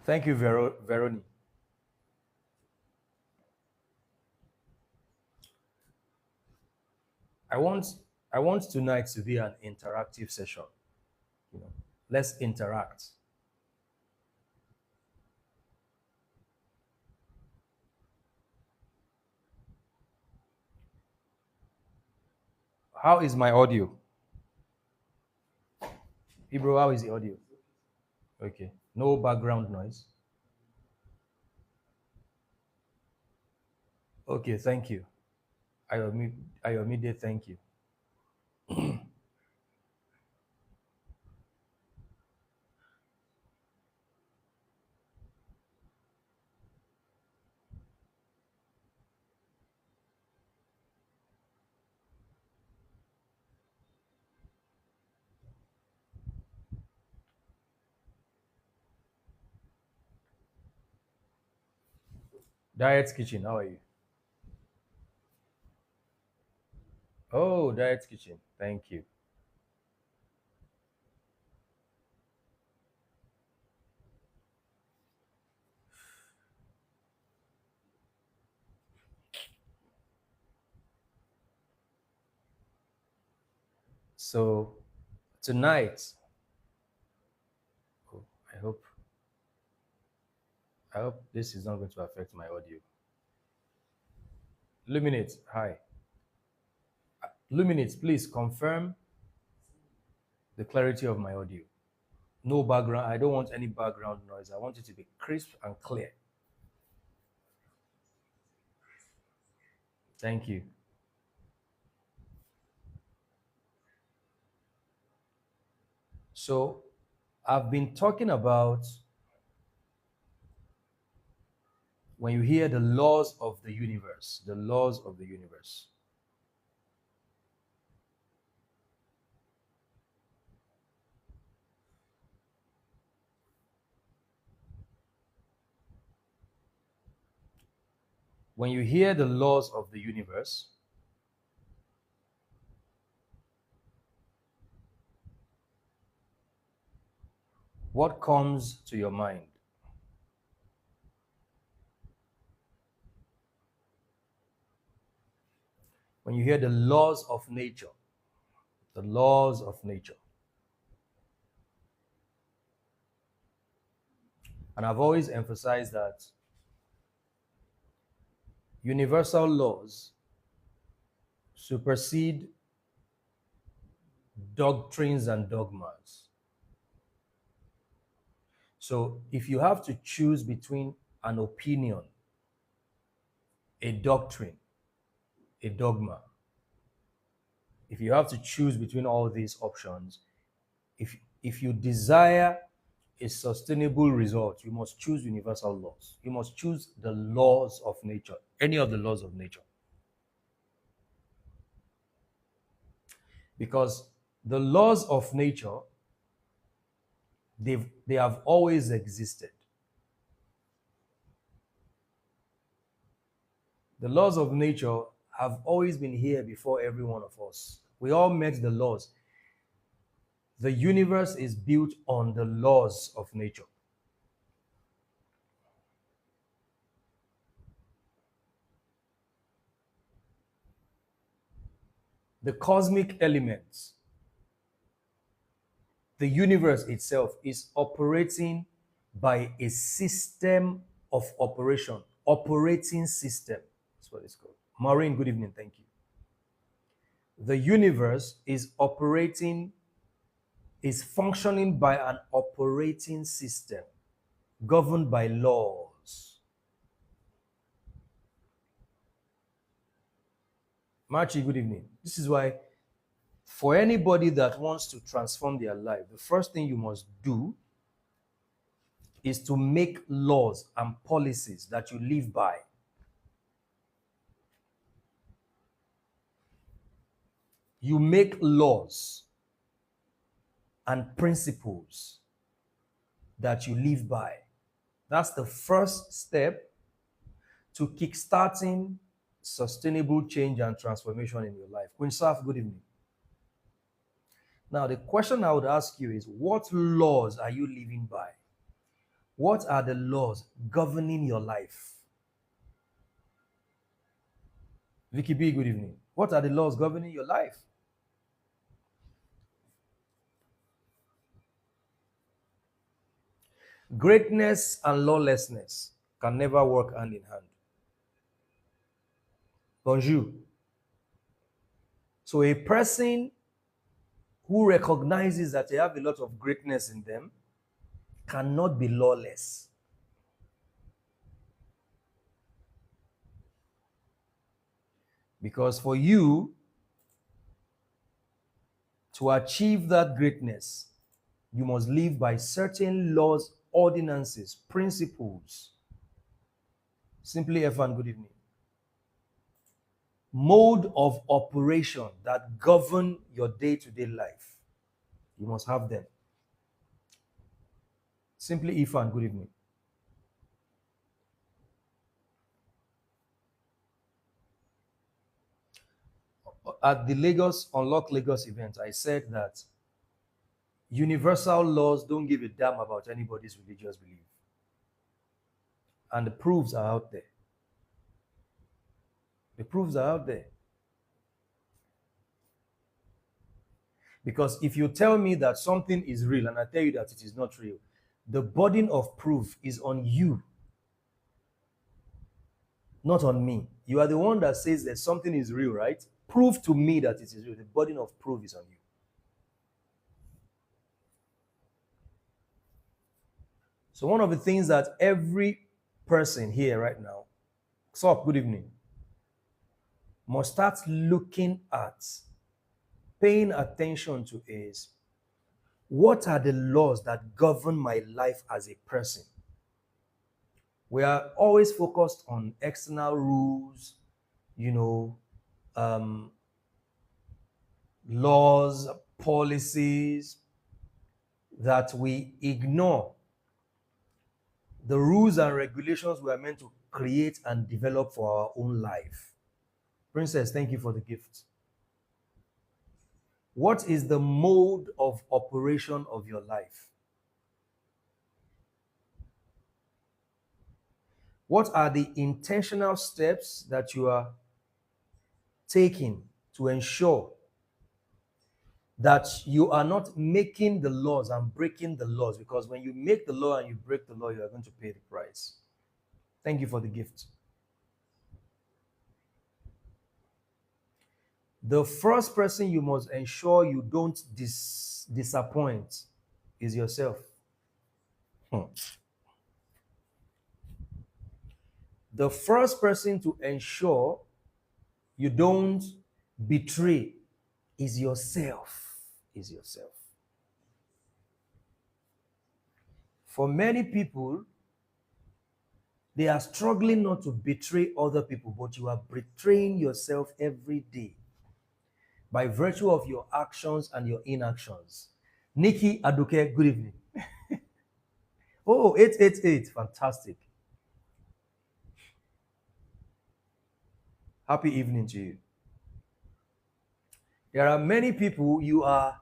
Thank you, Veroni. I want I want tonight to be an interactive session. You know, let's interact. How is my audio? Ibro, how is the audio? Okay. No background noise. Okay, thank you. Ayomide, thank you. Diet Kitchen, how are you? Oh, Diet Kitchen, thank you. So tonight, oh, I hope I hope this is not going to affect my audio. Luminate, hi. Luminate, please confirm the clarity of my audio. No background. I don't want any background noise. I want it to be crisp and clear. Thank you. So, I've been talking about when you hear the laws of the universe, the laws of the universe. When you hear the laws of the universe, what comes to your mind? When you hear the laws of nature, the laws of nature. And I've always emphasized that universal laws supersede doctrines and dogmas. So if you have to choose between an opinion, a doctrine, a dogma, if you have to choose between all these options, if you desire a sustainable result, you must choose universal laws. You must choose the laws of nature, any of the laws of nature. Because the laws of nature, they have always existed. The laws of nature have always been here before every one of us. We all met the laws. The universe is built on the laws of nature. The cosmic elements, the universe itself is operating by a system of operation, operating system. That's what it's called. Maureen, good evening. Thank you. The universe is operating, is functioning by an operating system governed by laws. Marchi, good evening. This is why, for anybody that wants to transform their life, the first thing you must do is to make laws and policies that you live by. You make laws and principles that you live by. That's the first step to kickstarting sustainable change and transformation in your life. Queen Saf, good evening. Now, the question I would ask you is, what laws are you living by? What are the laws governing your life? Vicky B, good evening. What are the laws governing your life? Greatness and lawlessness can never work hand in hand. Bonjour. So a person who recognizes that they have a lot of greatness in them cannot be lawless. Because for you to achieve that greatness, you must live by certain laws, ordinances, principles. Simply F1, good evening. Mode of operation that govern your day-to-day life. You must have them. Simply Ifan, good evening. At the Lagos Unlock Lagos event, I said that universal laws don't give a damn about anybody's religious belief. And the proofs are out there. The proofs are out there. Because if you tell me that something is real and I tell you that it is not real, the burden of proof is on you, not on me. You are the one that says that something is real, right? Prove to me that it is real. The burden of proof is on you. So one of the things that every person here right now, sup, good evening, must start looking at, paying attention to is, what are the laws that govern my life as a person? We are always focused on external rules, laws, policies, that we ignore the rules and regulations we are meant to create and develop for our own life. Princess, thank you for the gift. What is the mode of operation of your life? What are the intentional steps that you are taking to ensure that you are not making the laws and breaking the laws? Because when you make the law and you break the law, you are going to pay the price. Thank you for the gift. The first person you must ensure you don't disappoint is yourself. The first person to ensure you don't betray is yourself. Is yourself. For many people, they are struggling not to betray other people, but you are betraying yourself every day by virtue of your actions and your inactions. Nikki Aduke, good evening. Oh, 888, fantastic. Happy evening to you. There are many people you are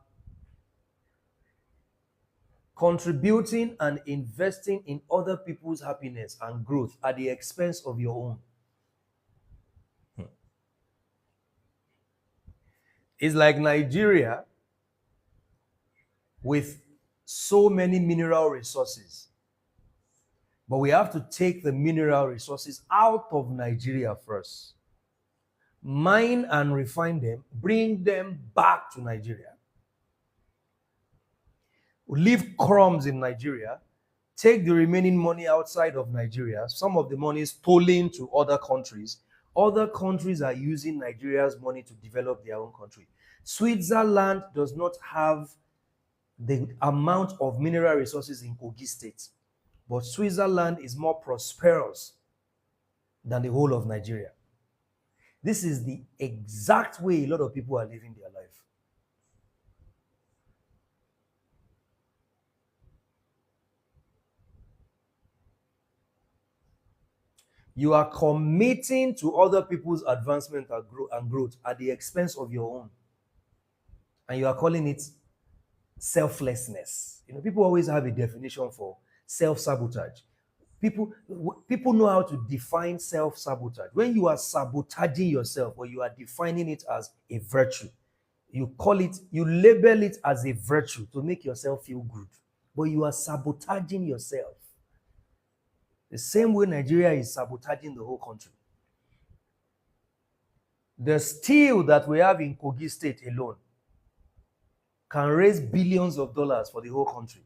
contributing and investing in other people's happiness and growth at the expense of your own. It's like Nigeria with so many mineral resources. But we have to take the mineral resources out of Nigeria first. Mine and refine them, bring them back to Nigeria. We leave crumbs in Nigeria, take the remaining money outside of Nigeria. Some of the money is stolen to other countries. Other countries are using Nigeria's money to develop their own country. Switzerland does not have the amount of mineral resources in Kogi State, but Switzerland is more prosperous than the whole of Nigeria. This is the exact way a lot of people are living their life. You are committing to other people's advancement and growth at the expense of your own. And you are calling it selflessness. People always have a definition for self-sabotage. People know how to define self-sabotage. When you are sabotaging yourself or you are defining it as a virtue, you label it as a virtue to make yourself feel good, but you are sabotaging yourself. The same way Nigeria is sabotaging the whole country. The steel that we have in Kogi State alone can raise billions of dollars for the whole country.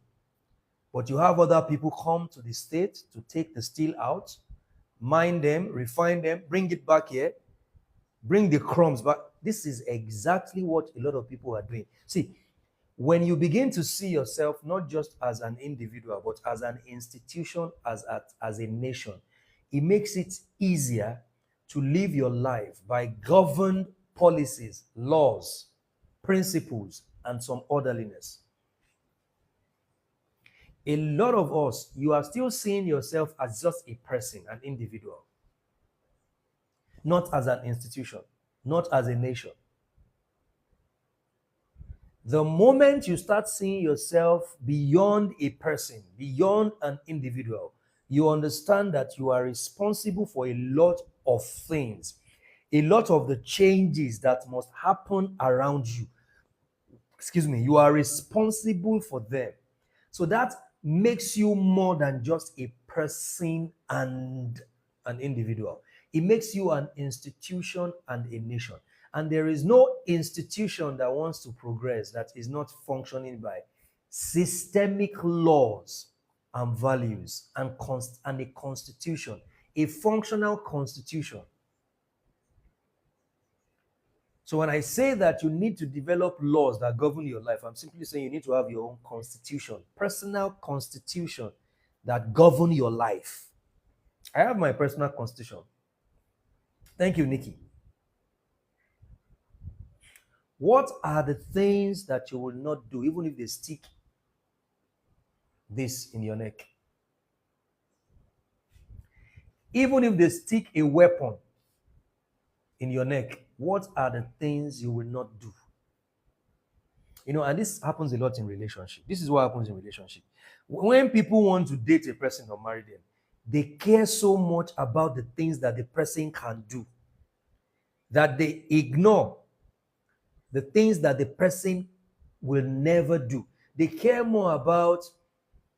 But you have other people come to the state to take the steel out, mine them, refine them, bring it back here, bring the crumbs back. This is exactly what a lot of people are doing. See, when you begin to see yourself not just as an individual, but as an institution, as a nation, it makes it easier to live your life by governed policies, laws, principles, and some orderliness. A lot of us, you are still seeing yourself as just a person, an individual, not as an institution, not as a nation. The moment you start seeing yourself beyond a person, beyond an individual, you understand that you are responsible for a lot of things, a lot of the changes that must happen around you. You are responsible for them. So that makes you more than just a person and an individual. It makes you an institution and a nation. And there is no institution that wants to progress that is not functioning by systemic laws and values and a constitution, a functional constitution. So when I say that you need to develop laws that govern your life, I'm simply saying you need to have your own constitution, personal constitution that govern your life. I have my personal constitution. Thank you, Nikki. What are the things that you will not do, even if they stick this in your neck? Even if they stick a weapon in your neck, what are the things you will not do? And this happens a lot in relationship. This is what happens in relationship. When people want to date a person or marry them, they care so much about the things that the person can do that they ignore the things that the person will never do. They care more about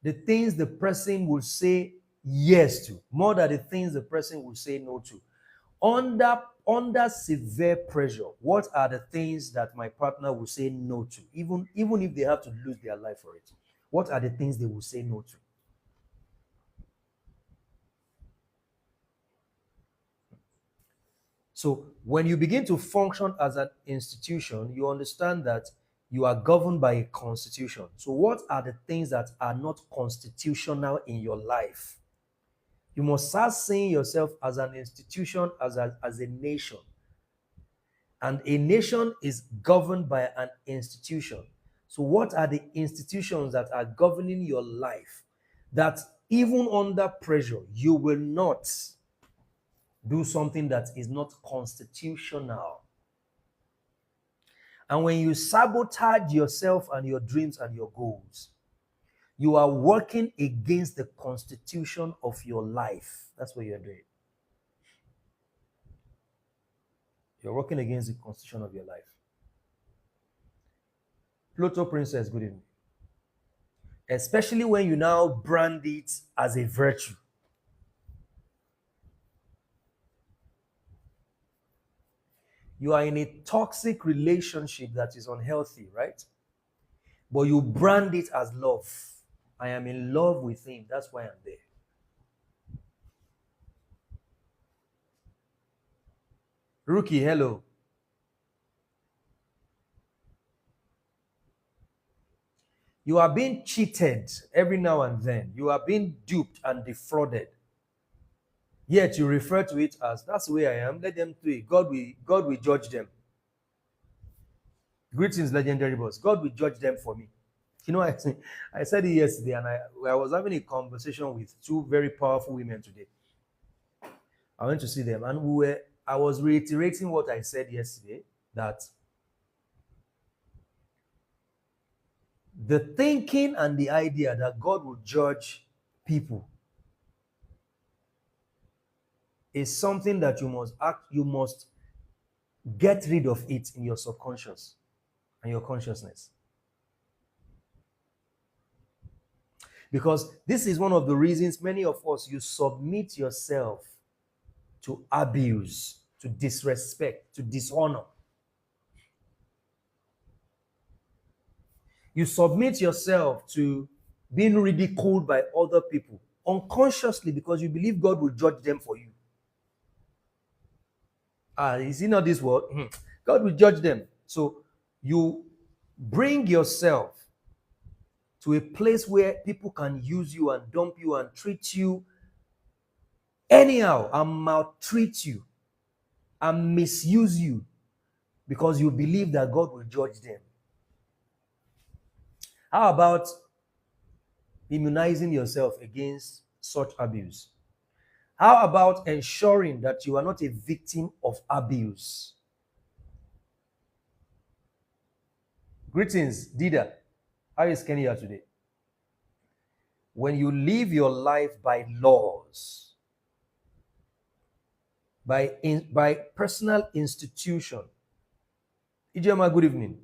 the things the person will say yes to, more than the things the person will say no to. Under severe pressure, what are the things that my partner will say no to, even if they have to lose their life for it? What are the things they will say no to? So when you begin to function as an institution, you understand that you are governed by a constitution. So what are the things that are not constitutional in your life? You must start seeing yourself as an institution, as a nation. And a nation is governed by an institution. So what are the institutions that are governing your life that even under pressure, you will not do something that is not constitutional? And when you sabotage yourself and your dreams and your goals, you are working against the constitution of your life. That's what you're doing. You're working against the constitution of your life. Pluto Princess, good evening. Especially when you now brand it as a virtue. You are in a toxic relationship that is unhealthy, right? But you brand it as love. I am in love with him. That's why I'm there. Rookie, hello. You are being cheated every now and then. You are being duped and defrauded. Yet you refer to it as, that's the way I am. Let them do it. God will judge them. Greetings, legendary boss. God will judge them for me. I said it yesterday, and I was having a conversation with two very powerful women today. I went to see them, and I was reiterating what I said yesterday, that the thinking and the idea that God will judge people is something that you must get rid of it in your subconscious and your consciousness. Because this is one of the reasons many of us, you submit yourself to abuse, to disrespect, to dishonor. You submit yourself to being ridiculed by other people unconsciously because you believe God will judge them for you. Is it not this word? God will judge them. So you bring yourself to a place where people can use you and dump you and treat you anyhow and maltreat you and misuse you because you believe that God will judge them. How about immunizing yourself against such abuse? How about ensuring that you are not a victim of abuse? Greetings, Dida. How is Kenya today? When you live your life by laws, by personal institution, Ijema, good evening.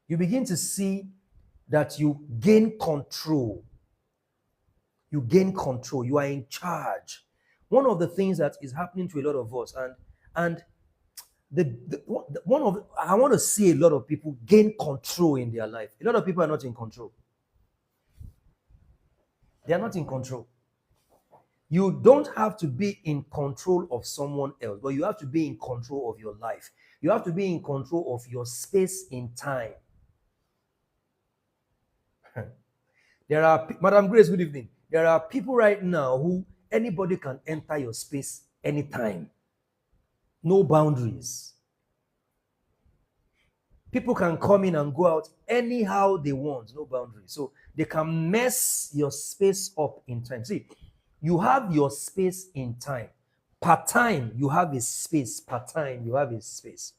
You begin to see that you gain control. You gain control. You are in charge. One of the things that is happening to a lot of us, and I want to see a lot of people gain control in their life. A lot of people are not in control. They are not in control. You don't have to be in control of someone else, but you have to be in control of your life. You have to be in control of your space in time. Madam Grace, good evening. There are people right now who anybody can enter your space anytime. No boundaries. People can come in and go out anyhow they want, no boundaries. So they can mess your space up in time. See, you have your space in time. Per time, you have a space. Per time, you have a space.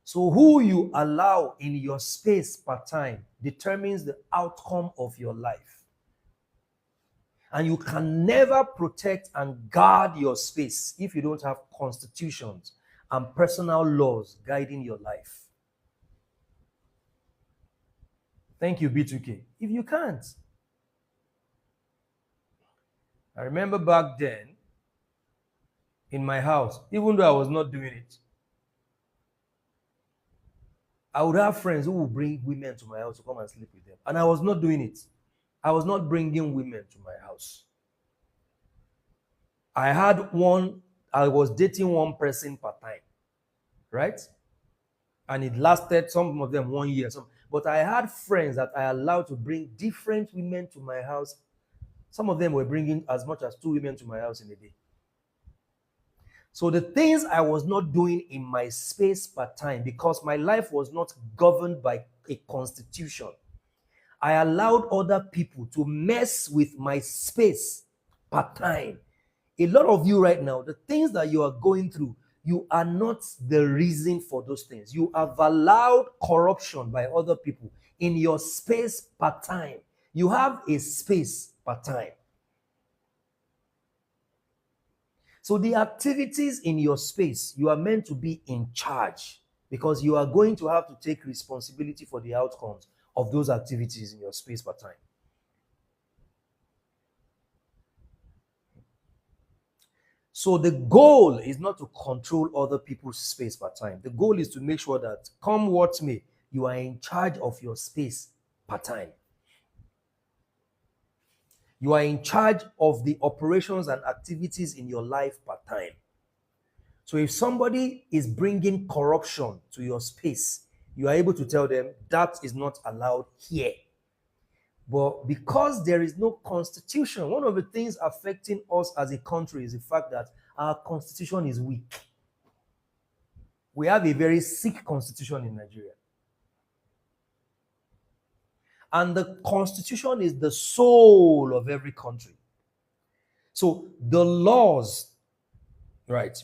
So who you allow in your space per time determines the outcome of your life. And you can never protect and guard your space if you don't have constitutions and personal laws guiding your life. Thank you, B2K. If you can't. I remember back then in my house, even though I was not doing it, I would have friends who would bring women to my house to come and sleep with them. And I was not doing it. I was not bringing women to my house. I was dating one person per time, right? And it lasted, some of them 1 year. But I had friends that I allowed to bring different women to my house. Some of them were bringing as much as 2 women to my house in a day. So the things I was not doing in my space per time, because my life was not governed by a constitution, I allowed other people to mess with my space per time. A lot of you right now, the things that you are going through, you are not the reason for those things. You have allowed corruption by other people in your space per time. You have a space per time. So the activities in your space, you are meant to be in charge because you are going to have to take responsibility for the outcomes of those activities in your space per time. So the goal is not to control other people's space per time. The goal is to make sure that, come what may, you are in charge of your space per time. You are in charge of the operations and activities in your life per time. So if somebody is bringing corruption to your space, you are able to tell them that is not allowed here. But because there is no constitution, one of the things affecting us as a country is the fact that our constitution is weak. We have a very sick constitution in Nigeria. And the constitution is the soul of every country. So the laws, right,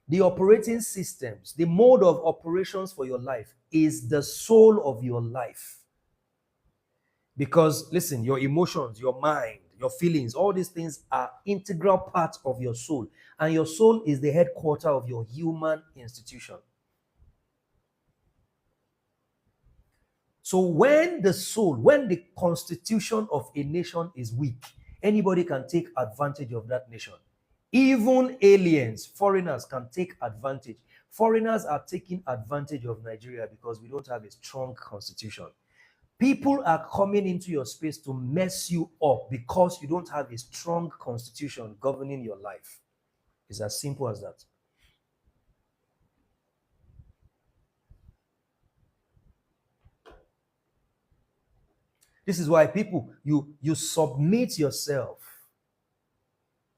the operating systems, the mode of operations for your life is the soul of your life. Because listen, your emotions, your mind, your feelings, all these things are integral parts of your soul. And your soul is the headquarter of your human institution. So when the soul, when the constitution of a nation is weak, anybody can take advantage of that nation. Even aliens, foreigners can take advantage. Foreigners are taking advantage of Nigeria because we don't have a strong constitution. People are coming into your space to mess you up because you don't have a strong constitution governing your life. It's as simple as that. This is why people, you submit yourself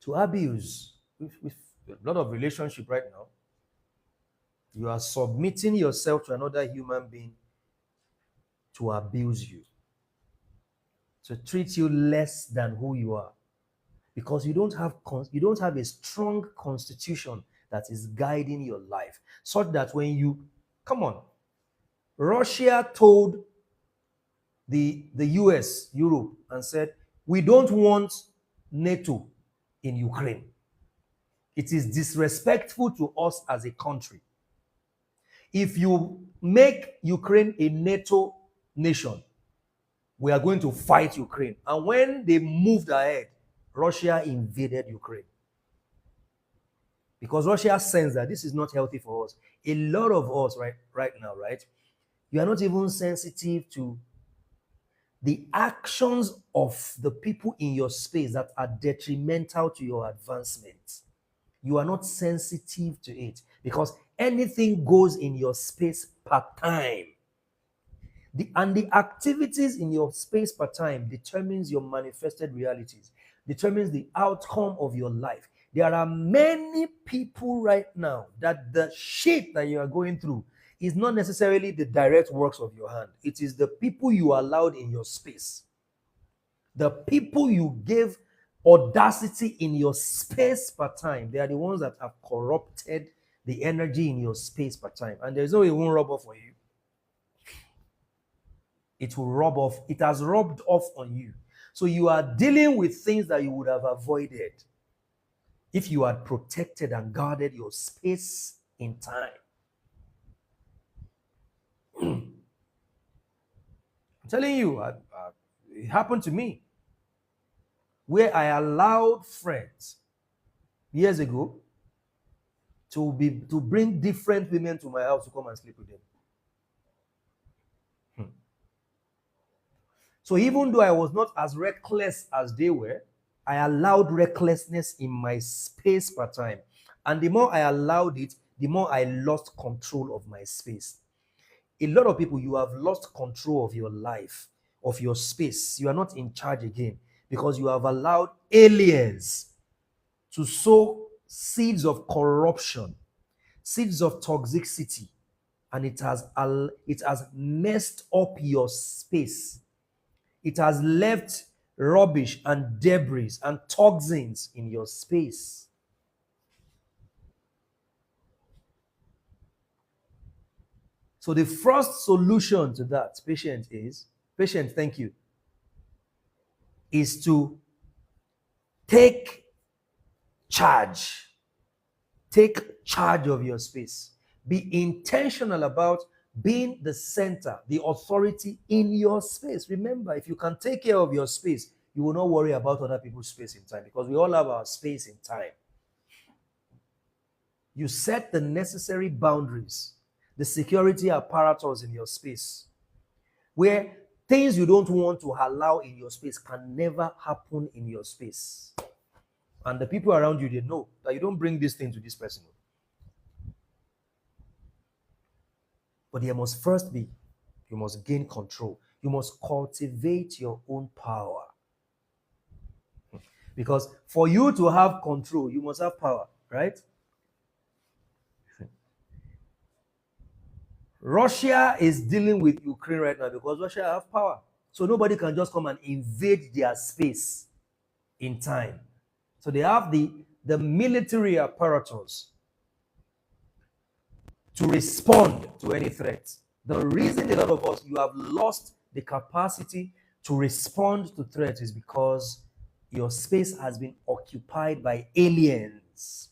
to abuse. With a lot of relationship right now, you are submitting yourself to another human being to abuse you, to treat you less than who you are, because you don't have a strong constitution that is guiding your life, such that when you come on, Russia told the US, Europe, and said, we don't want NATO in Ukraine. It is disrespectful to us as a country. If you make Ukraine a NATO nation, we are going to fight Ukraine. And when they moved ahead, Russia invaded Ukraine. Because Russia sensed that this is not healthy for us. A lot of us right now, right? You are not even sensitive to the actions of the people in your space that are detrimental to your advancement. You are not sensitive to it because anything goes in your space per time. The activities in your space per time determines your manifested realities, determines the outcome of your life. There are many people right now that the shit that you are going through is not necessarily the direct works of your hand. It is the people you allowed in your space. The people you gave audacity in your space per time, they are the ones that have corrupted the energy in your space per time. And there's no way it won't rub off on you. It will rub off. It has rubbed off on you. So you are dealing with things that you would have avoided if you had protected and guarded your space in time. I'm telling you, it happened to me, where I allowed friends years ago to bring different women to my house to come and sleep with them. So even though I was not as reckless as they were, I allowed recklessness in my space per time. And the more I allowed it, the more I lost control of my space. A lot of people, you have lost control of your life, of your space. You are not in charge again because you have allowed aliens to sow seeds of corruption, seeds of toxicity, and it has messed up your space. It has left rubbish and debris and toxins in your space. So the first solution to that, patient, thank you, is to take charge. Take charge of your space. Be intentional about being the center, the authority in your space. Remember, if you can take care of your space, you will not worry about other people's space in time, because we all have our space in time. You set the necessary boundaries, the security apparatus in your space, where things you don't want to allow in your space can never happen in your space. And the people around you, they know that you don't bring this thing to this person. But there must first be, you must gain control. You must cultivate your own power. Because for you to have control, you must have power, right? Russia is dealing with Ukraine right now because Russia have power. So nobody can just come and invade their space in time. So they have the military apparatus to respond to any threat. The reason a lot of us, you have lost the capacity to respond to threats is because your space has been occupied by aliens,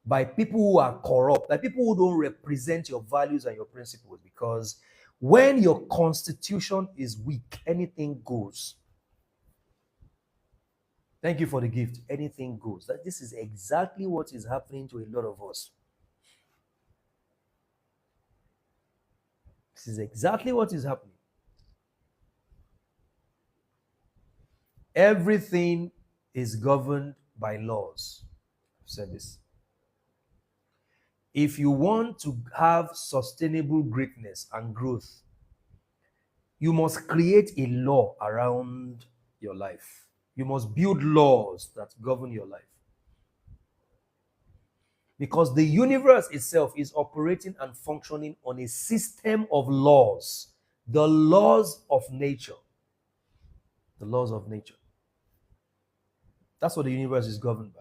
by people who are corrupt, by people who don't represent your values and your principles. Because when your constitution is weak, anything goes. Thank you for the gift. Anything goes. This is exactly what is happening to a lot of us. This is exactly what is happening. Everything is governed by laws. I've said this. If you want to have sustainable greatness and growth, you must create a law around your life. You must build laws that govern your life. Because the universe itself is operating and functioning on a system of laws, the laws of nature. The laws of nature. That's what the universe is governed by.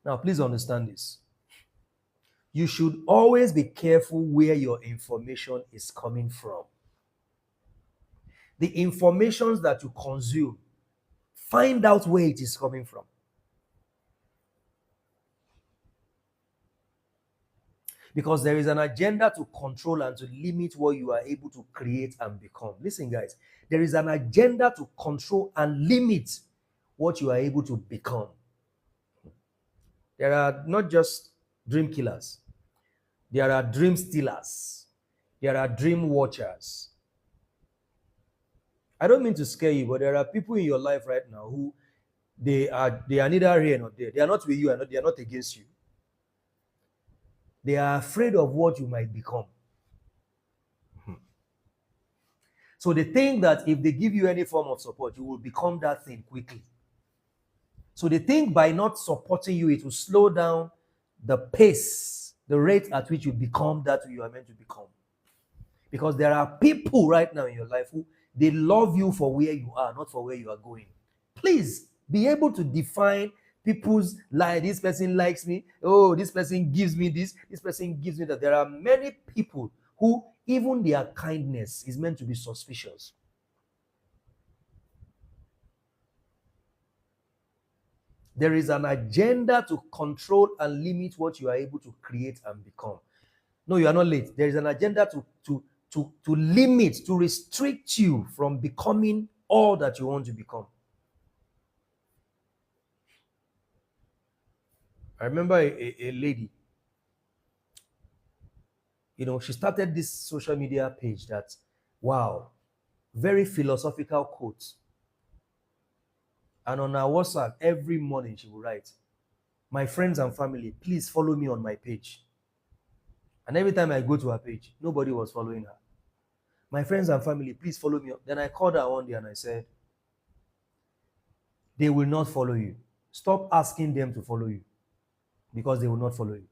Now, please understand this. You should always be careful where your information is coming from. The information that you consume, find out where it is coming from. Because there is an agenda to control and to limit what you are able to create and become. Listen, guys, there is an agenda to control and limit what you are able to become. There are not just dream killers, there are dream stealers, there are dream watchers. I don't mean to scare you, but there are people in your life right now who they are neither here nor there. They are not with you and they are not against you. They are afraid of what you might become. So they think that if they give you any form of support, you will become that thing quickly. So they think by not supporting you, it will slow down the pace, the rate at which you become that you are meant to become. Because there are people right now in your life who they love you for where you are, not for where you are going. Please be able to define people's life. This person likes me. Oh, this person gives me this. This person gives me that. There are many people who even their kindness is meant to be suspicious. There is an agenda to control and limit what you are able to create and become. No, you are not late. There is an agenda to limit, to restrict you from becoming all that you want to become. I remember a lady, she started this social media page that, wow, very philosophical quotes. And on her WhatsApp, every morning she would write, "My friends and family, please follow me on my page." And every time I go to her page, nobody was following her. "My friends and family, please follow me." Then I called her one day and I said, "They will not follow you. Stop asking them to follow you, because they will not follow you.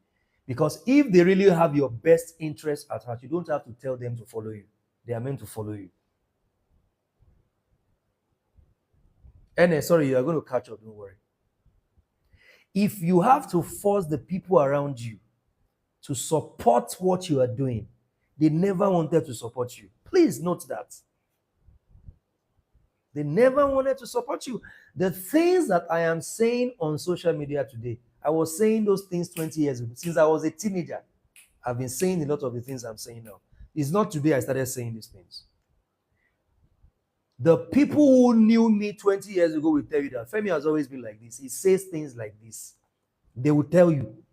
Because if they really have your best interest at heart, you don't have to tell them to follow you. They are meant to follow you." And sorry, you are going to catch up, don't worry. If you have to force the people around you to support what you are doing, they never wanted to support you. Please note that. They never wanted to support you. The things that I am saying on social media today, I was saying those things 20 years ago. Since I was a teenager, I've been saying a lot of the things I'm saying now. It's not today I started saying these things. The people who knew me 20 years ago will tell you that Femi has always been like this. He says things like this. They will tell you.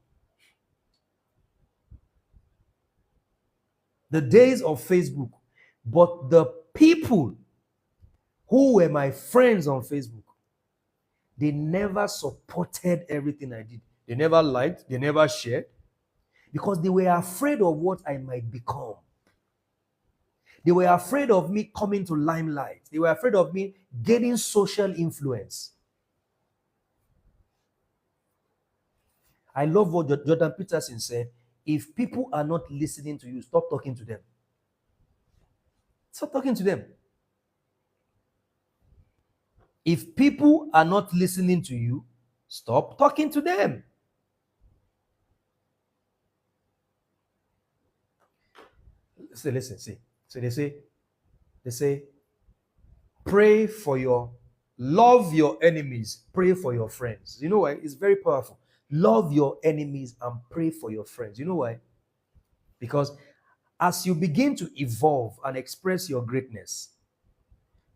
The days of Facebook, but the people who were my friends on Facebook, they never supported everything I did. They never liked, they never shared, because they were afraid of what I might become. They were afraid of me coming to limelight. They were afraid of me gaining social influence. I love what Jordan Peterson said. If people are not listening to you, stop talking to them. Stop talking to them. If people are not listening to you, stop talking to them. Listen, see. So they say, pray for your, love your enemies, pray for your friends. You know why? It's very powerful. Love your enemies and pray for your friends. You know why? Because as you begin to evolve and express your greatness,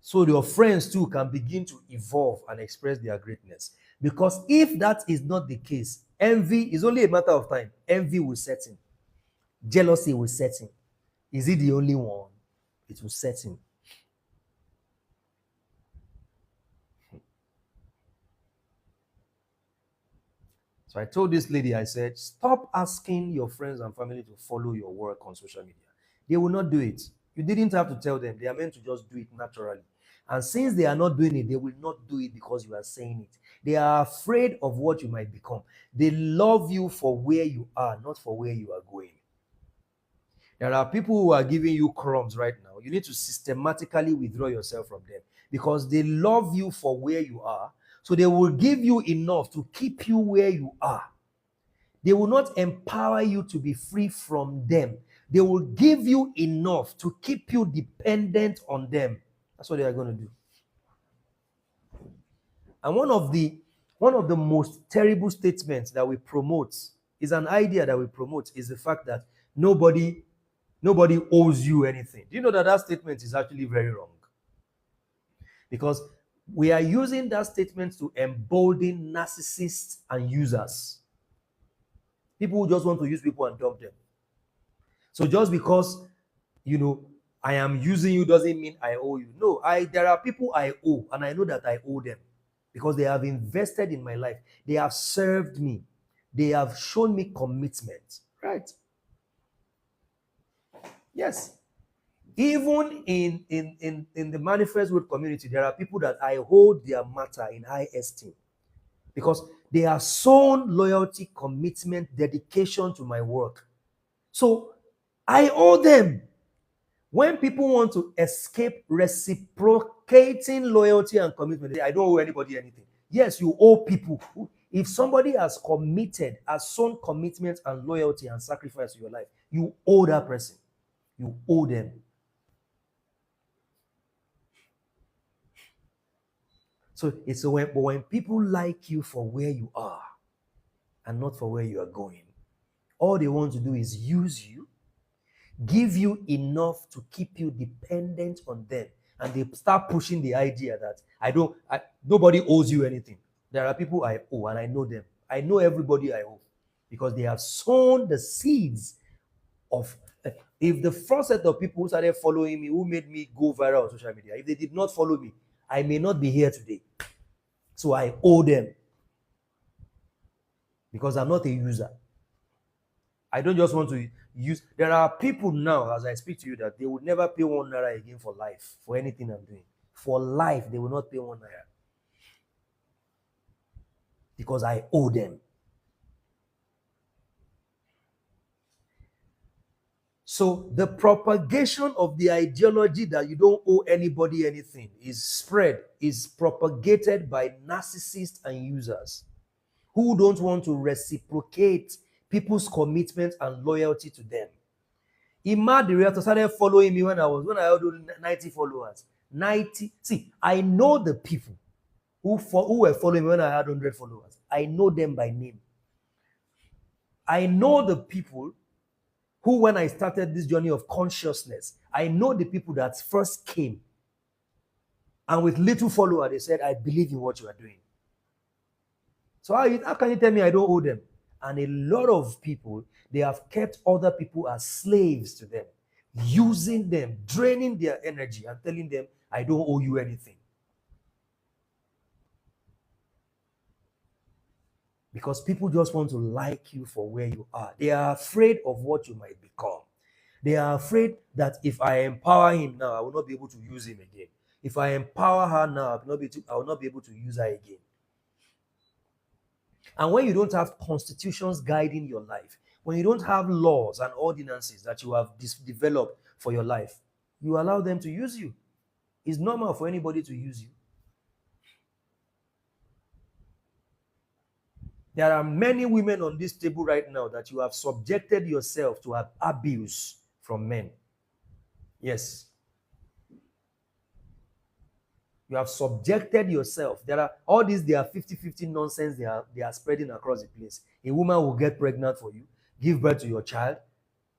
so your friends too can begin to evolve and express their greatness. Because if that is not the case, envy is only a matter of time. Envy will set in. Jealousy will set in. Is it the only one? It will set in. So I told this lady, I said, stop asking your friends and family to follow your work on social media. They will not do it. You didn't have to tell them. They are meant to just do it naturally. And since they are not doing it, they will not do it because you are saying it. They are afraid of what you might become. They love you for where you are, not for where you are going. There are people who are giving you crumbs right now. You need to systematically withdraw yourself from them because they love you for where you are. So they will give you enough to keep you where you are. They will not empower you to be free from them. They will give you enough to keep you dependent on them. That's what they are going to do. And one of the most terrible statements that we promote is an idea that we promote is the fact that nobody owes you anything. Do you know that that statement is actually very wrong? Because we are using that statement to embolden narcissists and users. People who just want to use people and dump them. So just because, I am using you doesn't mean I owe you. No, there are people I owe, and I know that I owe them because they have invested in my life. They have served me. They have shown me commitment. Right? Yes. Even in the Manifest Road community, there are people that I hold their matter in high esteem because they have shown loyalty, commitment, dedication to my work. So I owe them. When people want to escape reciprocating loyalty and commitment, I don't owe anybody anything. Yes, you owe people. If somebody has committed, has shown commitment and loyalty and sacrifice to your life, you owe that person. You owe them. So it's when people like you for where you are and not for where you are going, all they want to do is use you, give you enough to keep you dependent on them, and they start pushing the idea that nobody owes you anything. There are people I owe, and I know them. I know everybody I owe because they have sown the seeds of. If the first set of people who started following me, who made me go viral on social media, if they did not follow me, I may not be here today. So I owe them because I'm not a user. I don't just want to use. There are people now, as I speak to you, that they will never pay 1 naira again for life, for anything I'm doing. For life, they will not pay 1 naira because I owe them. So the propagation of the ideology that you don't owe anybody anything is propagated by narcissists and users who don't want to reciprocate people's commitment and loyalty to them. Imad the Realtor started following me when I had 90 followers. 90. See, I know the people who were following me when I had 100 followers. I know them by name. I know the people who, when I started this journey of consciousness, I know the people that first came and with little follower, they said, I believe in what you are doing. So how can you tell me I don't owe them? And a lot of people, they have kept other people as slaves to them, using them, draining their energy and telling them, I don't owe you anything. Because people just want to like you for where you are. They are afraid of what you might become. They are afraid that if I empower him now, I will not be able to use him again. If I empower her now, I will not be able to use her again. And when you don't have constitutions guiding your life, when you don't have laws and ordinances that you have developed for your life, you allow them to use you. It's normal for anybody to use you. There are many women on this table right now that you have subjected yourself to abuse from men. Yes. You have subjected yourself. There are all these, they are 50-50 nonsense they are spreading across the place. A woman will get pregnant for you, give birth to your child,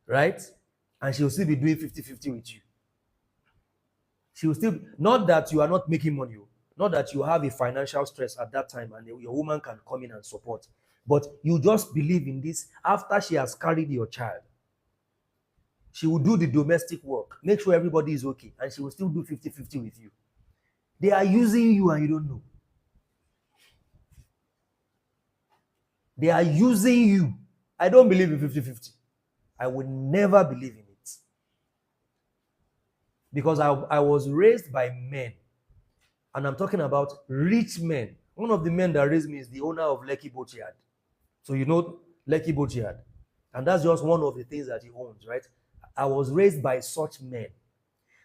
right? And she will still be doing 50-50 with you. She will still, not that you are not making money, not that you have a financial stress at that time and your woman can come in and support, but you just believe in this. After she has carried your child, she will do the domestic work, make sure everybody is okay, and she will still do 50-50 with you. They are using you and you don't know. They are using you. I don't believe in 50-50. I would never believe in it. Because I was raised by men. And I'm talking about rich men. One of the men that raised me is the owner of Lekki Boat Yard. So you know Lekki Boat Yard. And that's just one of the things that he owns, right? I was raised by such men.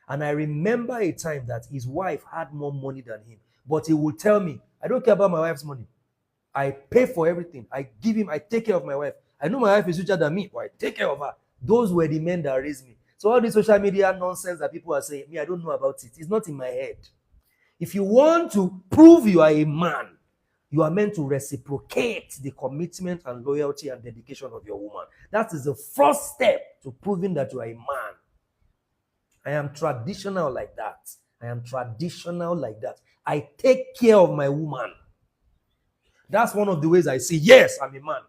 And I remember a time that his wife had more money than him. But he would tell me, I don't care about my wife's money. I pay for everything. I take care of my wife. I know my wife is richer than me, but I take care of her. Those were the men that raised me. So all this social media nonsense that people are saying, me, I don't know about it. It's not in my head. If you want to prove you are a man, you are meant to reciprocate the commitment and loyalty and dedication of your woman. That is the first step to proving that you are a man. I am traditional like that. I take care of my woman. That's one of the ways I say, yes, I'm a man.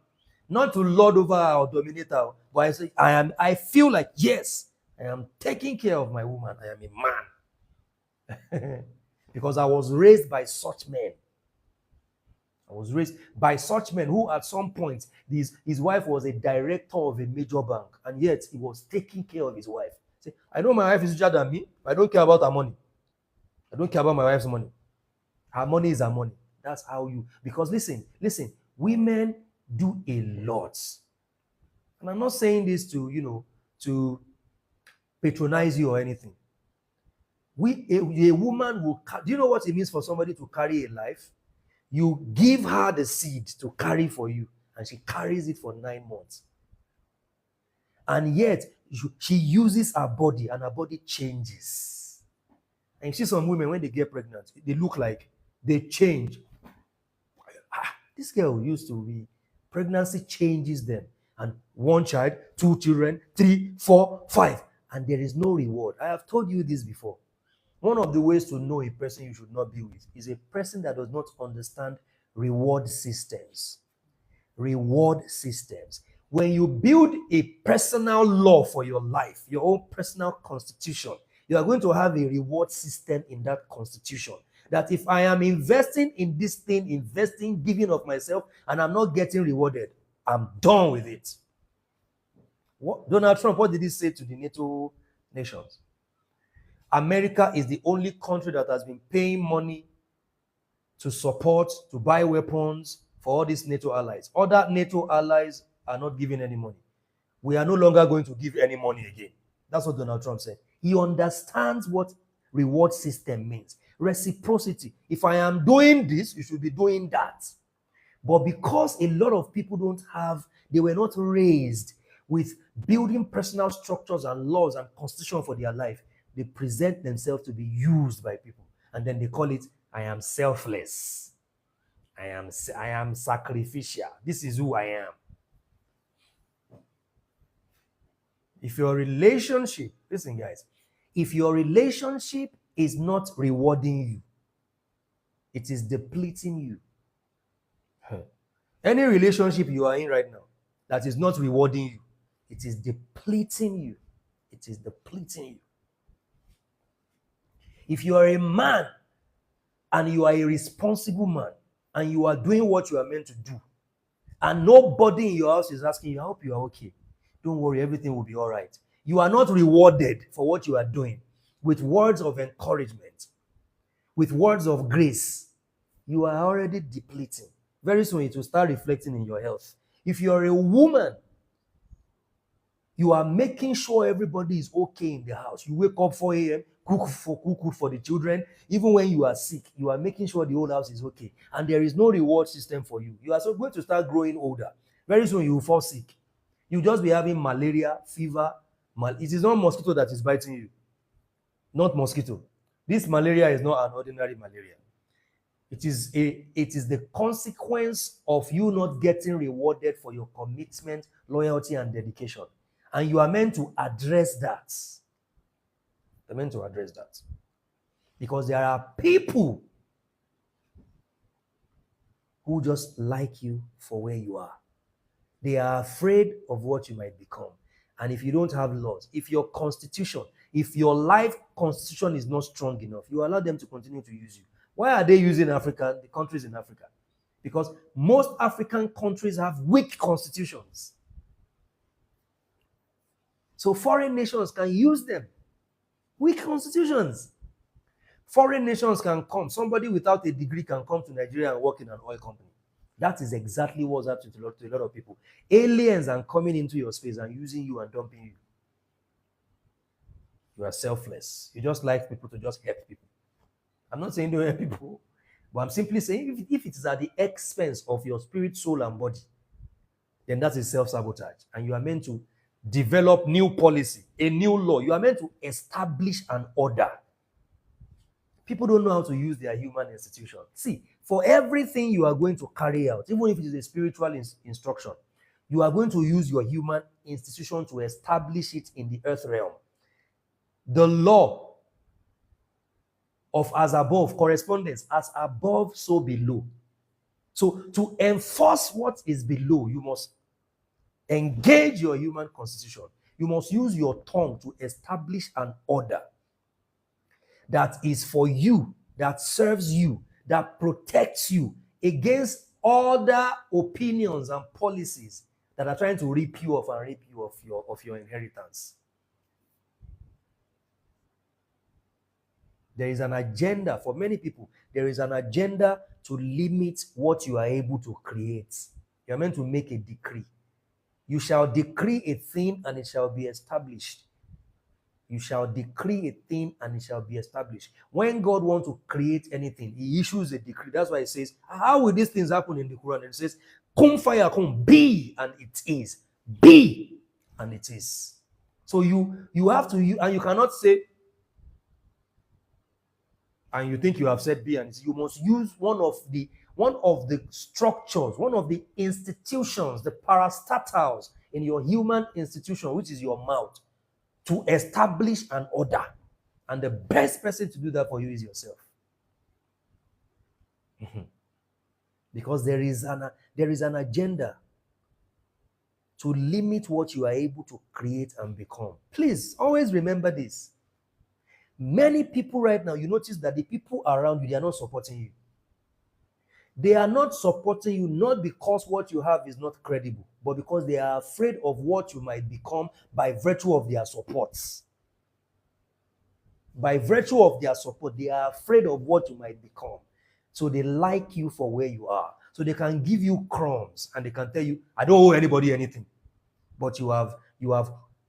Not to lord over her or dominate her, but I say, I feel like, yes, I am taking care of my woman. I am a man. Because I was raised by such men. I was raised by such men who at some point, his wife was a director of a major bank, and yet he was taking care of his wife. Say, I know my wife is richer than me. I don't care about her money. I don't care about my wife's money. Her money is her money. That's how you, because listen, women do a lot. And I'm not saying this to, to patronize you or anything. A woman will, do you know what it means for somebody to carry a life? You give her the seed to carry for you, and she carries it for 9 months. And yet, she uses her body, and her body changes. And you see some women, when they get pregnant, they look like they change. This girl used to be, pregnancy changes them. And 1 child, 2 children, 3, 4, 5. And there is no reward. I have told you this before. One of the ways to know a person you should not be with is a person that does not understand reward systems. Reward systems. When you build a personal law for your life, your own personal constitution, you are going to have a reward system in that constitution. That if I am investing in this thing, giving of myself, and I'm not getting rewarded, I'm done with it. Donald Trump, what did he say to the NATO nations? America is the only country that has been paying money to support, to buy weapons for all these NATO allies. Other NATO allies are not giving any money. We are no longer going to give any money again. That's what Donald Trump said. He understands what reward system means. Reciprocity. If I am doing this, you should be doing that. But because a lot of people they were not raised with building personal structures and laws and constitution for their life, they present themselves to be used by people. And then they call it, I am selfless. I am sacrificial. This is who I am. If your relationship, listen guys, if your relationship is not rewarding you, it is depleting you. Any relationship you are in right now that is not rewarding you, it is depleting you. It is depleting you. If you are a man and you are a responsible man and you are doing what you are meant to do, and nobody in your house is asking you, I hope you are okay. Don't worry, everything will be all right. You are not rewarded for what you are doing with words of encouragement, with words of grace. You are already depleting. Very soon it will start reflecting in your health. If you are a woman, you are making sure everybody is okay in the house. You wake up 4 a.m., cook food for the children. Even when you are sick, you are making sure the whole house is okay. And there is no reward system for you. You are so going to start growing older. Very soon you will fall sick. You'll just be having malaria, fever. It is not mosquito that is biting you. not mosquito. This malaria is not an ordinary malaria. It is the consequence of you not getting rewarded for your commitment, loyalty, and dedication. And you are meant to address that. You're meant to address that. Because there are people who just like you for where you are. They are afraid of what you might become. And if you don't have laws, if your constitution, if your life constitution is not strong enough, you allow them to continue to use you. Why are they using Africa, the countries in Africa? Because most African countries have weak constitutions. So foreign nations can use them. Weak constitutions. Foreign nations can come. Somebody without a degree can come to Nigeria and work in an oil company. That is exactly what's happening to a lot of people. Aliens are coming into your space and using you and dumping you. You are selfless. You just like people to just help people. I'm not saying don't help people, but I'm simply saying if it is at the expense of your spirit, soul, and body, then that is self-sabotage. And you are meant to develop new policy, a new law. You are meant to establish an order. People don't know how to use their human institution. See, for everything you are going to carry out, even if it is a spiritual instruction, you are going to use your human institution to establish it in the earth realm. The law of as above, correspondence, as above, so below. So to enforce what is below, you must engage your human constitution. You must use your tongue to establish an order that is for you, that serves you, that protects you against other opinions and policies that are trying to rip you off and rip you of your inheritance. There is an agenda for many people. There is an agenda to limit what you are able to create. You are meant to make a decree. You shall decree a thing and it shall be established. You shall decree a thing and it shall be established. When God wants to create anything, he issues a decree. That's why he says, how will these things happen in the Quran? And it says, Kun fayakun, be and it is. Be and it is. So you have to, and you cannot say, and you think you have said be and it is. You must use one of the structures, one of the institutions, the parastatals in your human institution, which is your mouth, to establish an order. And the best person to do that for you is yourself. Because there is an agenda to limit what you are able to create and become. Please, always remember this. Many people right now, you notice that the people around you, they are not supporting you. They are not supporting you not because what you have is not credible, but because they are afraid of what you might become by virtue of their supports. By virtue of their support, they are afraid of what you might become. So they like you for where you are. So they can give you crumbs and they can tell you, I don't owe anybody anything. But you have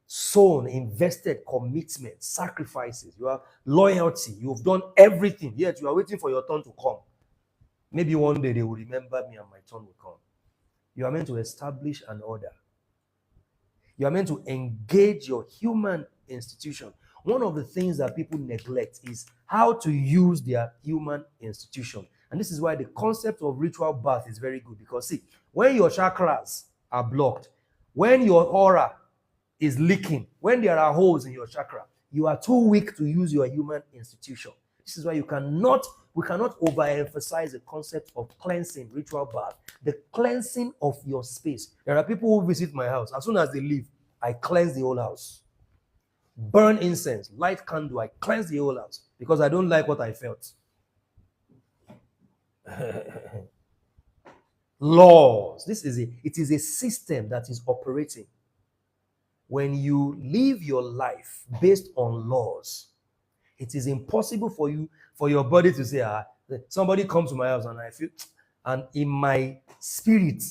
sown, invested commitment, sacrifices, you have loyalty, you've done everything, yet you are waiting for your turn to come. Maybe one day they will remember me and my turn will come. You are meant to establish an order. You are meant to engage your human institution. One of the things that people neglect is how to use their human institution. And this is why the concept of ritual bath is very good. Because see, when your chakras are blocked, when your aura is leaking, when there are holes in your chakra, you are too weak to use your human institution. This is why we cannot overemphasize the concept of cleansing, ritual bath, the cleansing of your space. There are people who visit my house. As soon as they leave, I cleanse the whole house. Burn incense, light candle, I cleanse the whole house because I don't like what I felt. Laws. It is a system that is operating. When you live your life based on laws, it is impossible for your body to say, somebody comes to my house and I feel, and in my spirit,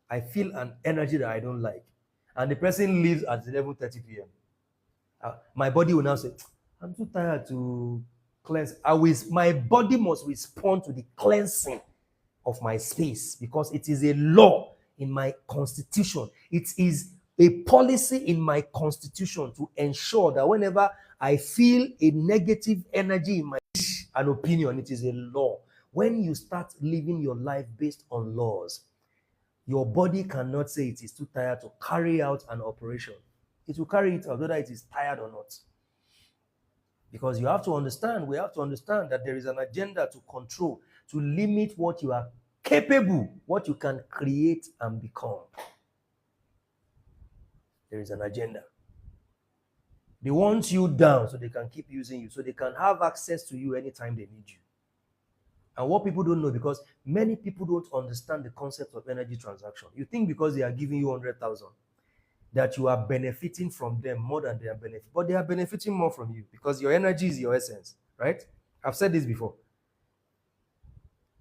I feel an energy that I don't like. And the person leaves at 11:30 p.m. My body will now say, I'm too tired to cleanse. My body must respond to the cleansing of my space because it is a law in my constitution. It is a policy in my constitution to ensure that whenever I feel a negative energy in my an opinion, it is a law. When you start living your life based on laws, your body cannot say it is too tired to carry out an operation. It will carry it out, whether it is tired or not. Because we have to understand that there is an agenda to control, to limit what you are capable, what you can create and become. There is an agenda. They want you down so they can keep using you, so they can have access to you anytime they need you. And what people don't know, because many people don't understand the concept of energy transaction. You think because they are giving you 100,000 that you are benefiting from them more than they are benefiting, but they are benefiting more from you because your energy is your essence, right? I've said this before.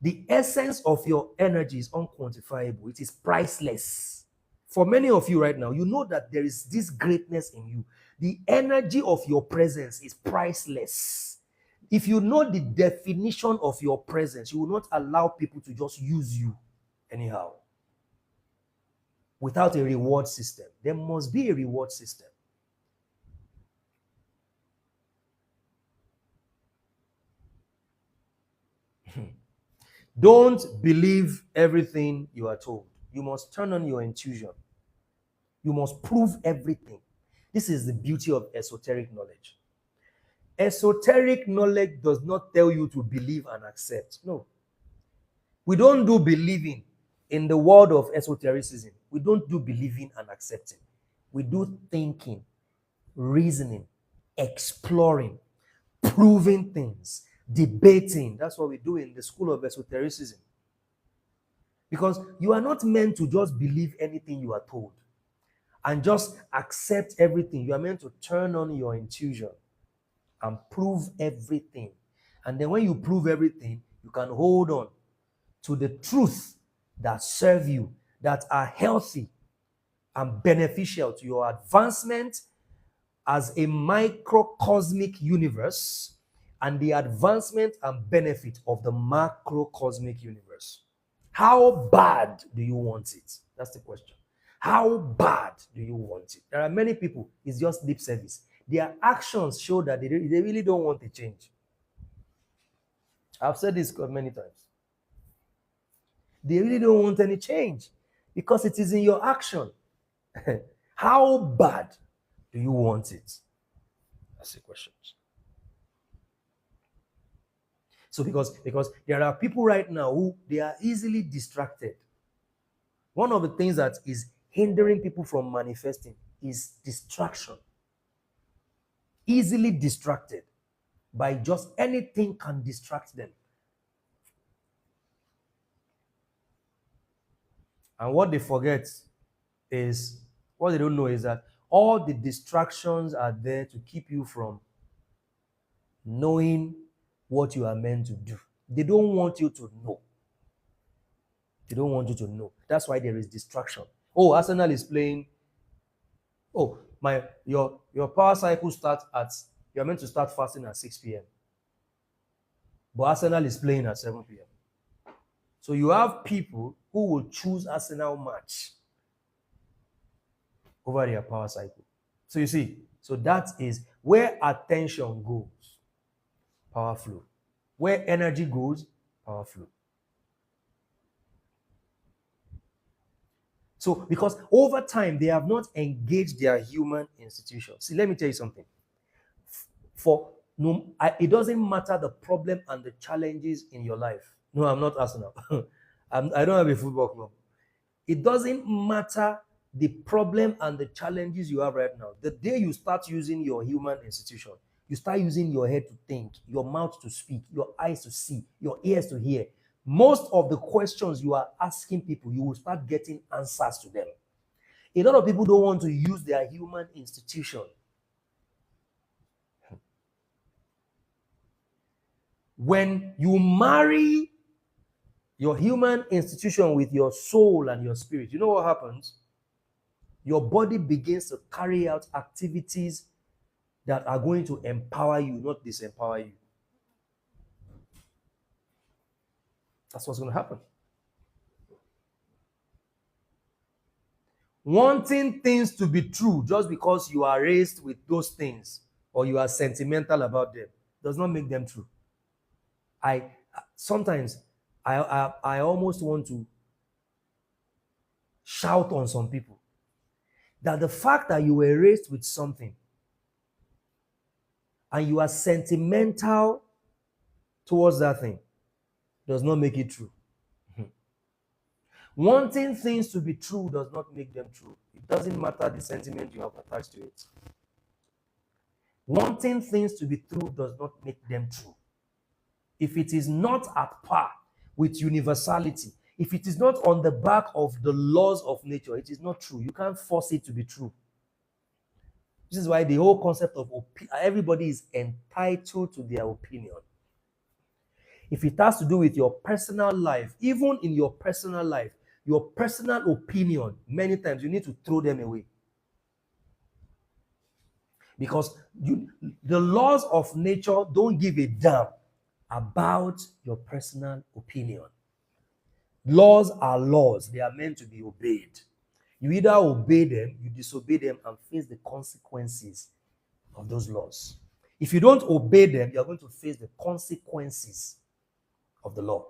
The essence of your energy is unquantifiable. It is priceless. For many of you right now, you know that there is this greatness in you. The energy of your presence is priceless. If you know the definition of your presence, you will not allow people to just use you anyhow without a reward system. There must be a reward system. Don't believe everything you are told. You must turn on your intuition. You must prove everything. This is the beauty of esoteric knowledge. Esoteric knowledge does not tell you to believe and accept. No. We don't do believing in the world of esotericism. We don't do believing and accepting. We do thinking, reasoning, exploring, proving things, debating. That's what we do in the school of esotericism. Because you are not meant to just believe anything you are told and just accept everything. You are meant to turn on your intuition and prove everything. And then when you prove everything, you can hold on to the truth that serve you, that are healthy and beneficial to your advancement as a microcosmic universe and the advancement and benefit of the macrocosmic universe. How bad do you want it? That's the question. How bad do you want it? There are many people, it's just lip service. Their actions show that they really don't want a change. I've said this many times. They really don't want any change because it is in your action. How bad do you want it? That's the question. So because there are people right now who they are easily distracted. One of the things that is hindering people from manifesting is distraction. Easily distracted by just anything can distract them. And what they forget is, what they don't know is that all the distractions are there to keep you from knowing what you are meant to do. They don't want you to know. They don't want you to know. That's why there is distraction. Oh, Arsenal is playing. Oh, your power cycle starts at, you're meant to start fasting at 6 p.m. But Arsenal is playing at 7 p.m. So you have people who will choose Arsenal match over their power cycle. So you see, so that is where attention goes, power flow. Where energy goes, power flow. So because over time they have not engaged their human institution. See, let me tell you something. It doesn't matter the problem and the challenges in your life. No, I'm not Arsenal. I don't have a football club. It doesn't matter the problem and the challenges you have right now. The day you start using your human institution, you start using your head to think, your mouth to speak, your eyes to see, your ears to hear. Most of the questions you are asking people, you will start getting answers to them. A lot of people don't want to use their human institution. When you marry your human institution with your soul and your spirit, you know what happens? Your body begins to carry out activities that are going to empower you, not disempower you. That's what's going to happen. Wanting things to be true just because you are raised with those things or you are sentimental about them does not make them true. I sometimes I almost want to shout on some people that the fact that you were raised with something and you are sentimental towards that thing does not make it true. Wanting things to be true does not make them true. It doesn't matter the sentiment you have attached to it. Wanting things to be true does not make them true. If it is not at par with universality, if it is not on the back of the laws of nature, it is not true. You can't force it to be true. This is why the whole concept of everybody is entitled to their opinion. If it has to do with your personal life, even in your personal life, your personal opinion, many times you need to throw them away. Because the laws of nature don't give a damn about your personal opinion. Laws are laws. They are meant to be obeyed. You either obey them, you disobey them, and face the consequences of those laws. If you don't obey them, you are going to face the consequences of the law.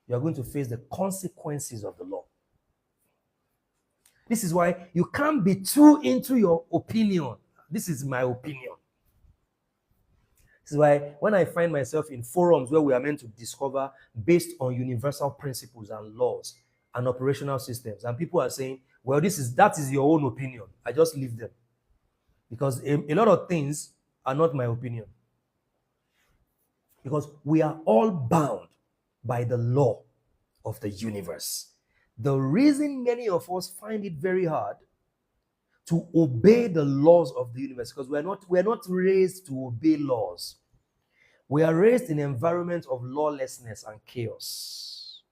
You are going to face the consequences of the law. This is why you can't be too into your opinion. This is my opinion. This is why when I find myself in forums where we are meant to discover based on universal principles and laws and operational systems, and people are saying, well, that is your own opinion, I just leave them. Because a lot of things are not my opinion. Because we are all bound by the law of the universe. The reason many of us find it very hard to obey the laws of the universe, because we're not raised to obey laws. We are raised in an environment of lawlessness and chaos.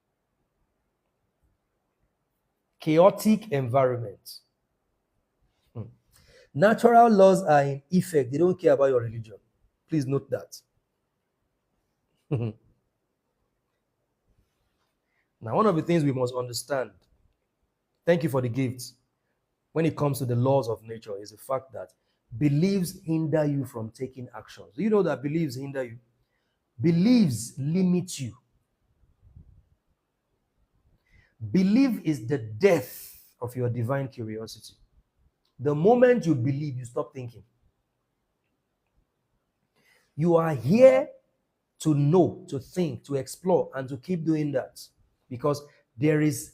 Chaotic environment. Natural laws are in effect. They don't care about your religion. Please note that. Now, one of the things we must understand, thank you for the gifts, when it comes to the laws of nature is the fact that beliefs hinder you from taking actions. Do you know that beliefs hinder you? Beliefs limit you. Belief is the death of your divine curiosity. The moment you believe, you stop thinking. You are here to know, to think, to explore, and to keep doing that. Because there's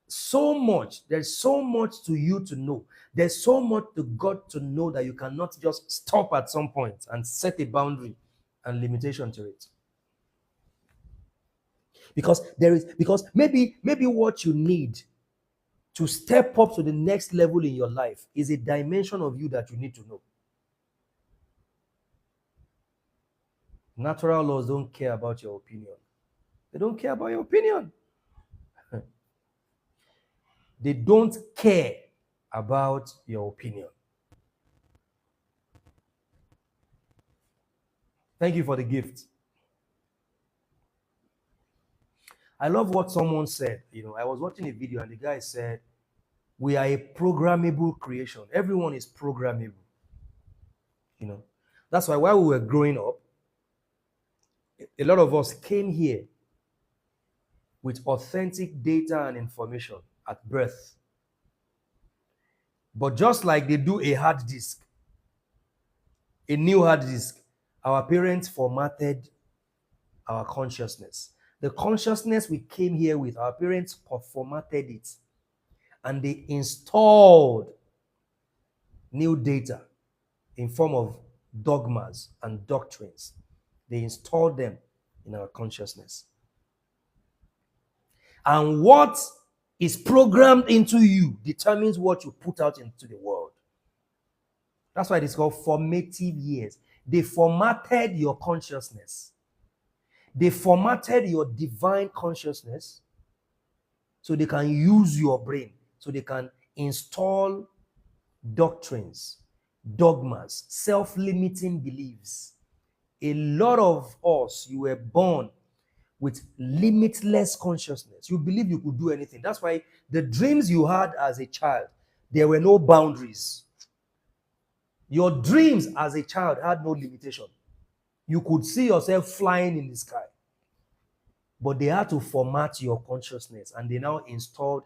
so much to you to know. There's so much to God to know that you cannot just stop at some point and set a boundary and limitation to it. Because maybe what you need to step up to the next level in your life is a dimension of you that you need to know. Natural laws don't care about your opinion. They don't care about your opinion. They don't care about your opinion. Thank you for the gift. I love what someone said. I was watching a video and the guy said, we are a programmable creation. Everyone is programmable. That's why while we were growing up, a lot of us came here with authentic data and information at birth. But just like they do a hard disk, a new hard disk, our parents formatted our consciousness. The consciousness we came here with, our parents formatted it. And they installed new data in form of dogmas and doctrines. They installed them in our consciousness. And what is programmed into you determines what you put out into the world. That's why it is called formative years. They formatted your consciousness. They formatted your divine consciousness so they can use your brain, so they can install doctrines, dogmas, self-limiting beliefs. A lot of us, you were born with limitless consciousness. You believe you could do anything. That's why the dreams you had as a child, there were no boundaries. Your dreams as a child had no limitation. You could see yourself flying in the sky. But they had to format your consciousness, and they now installed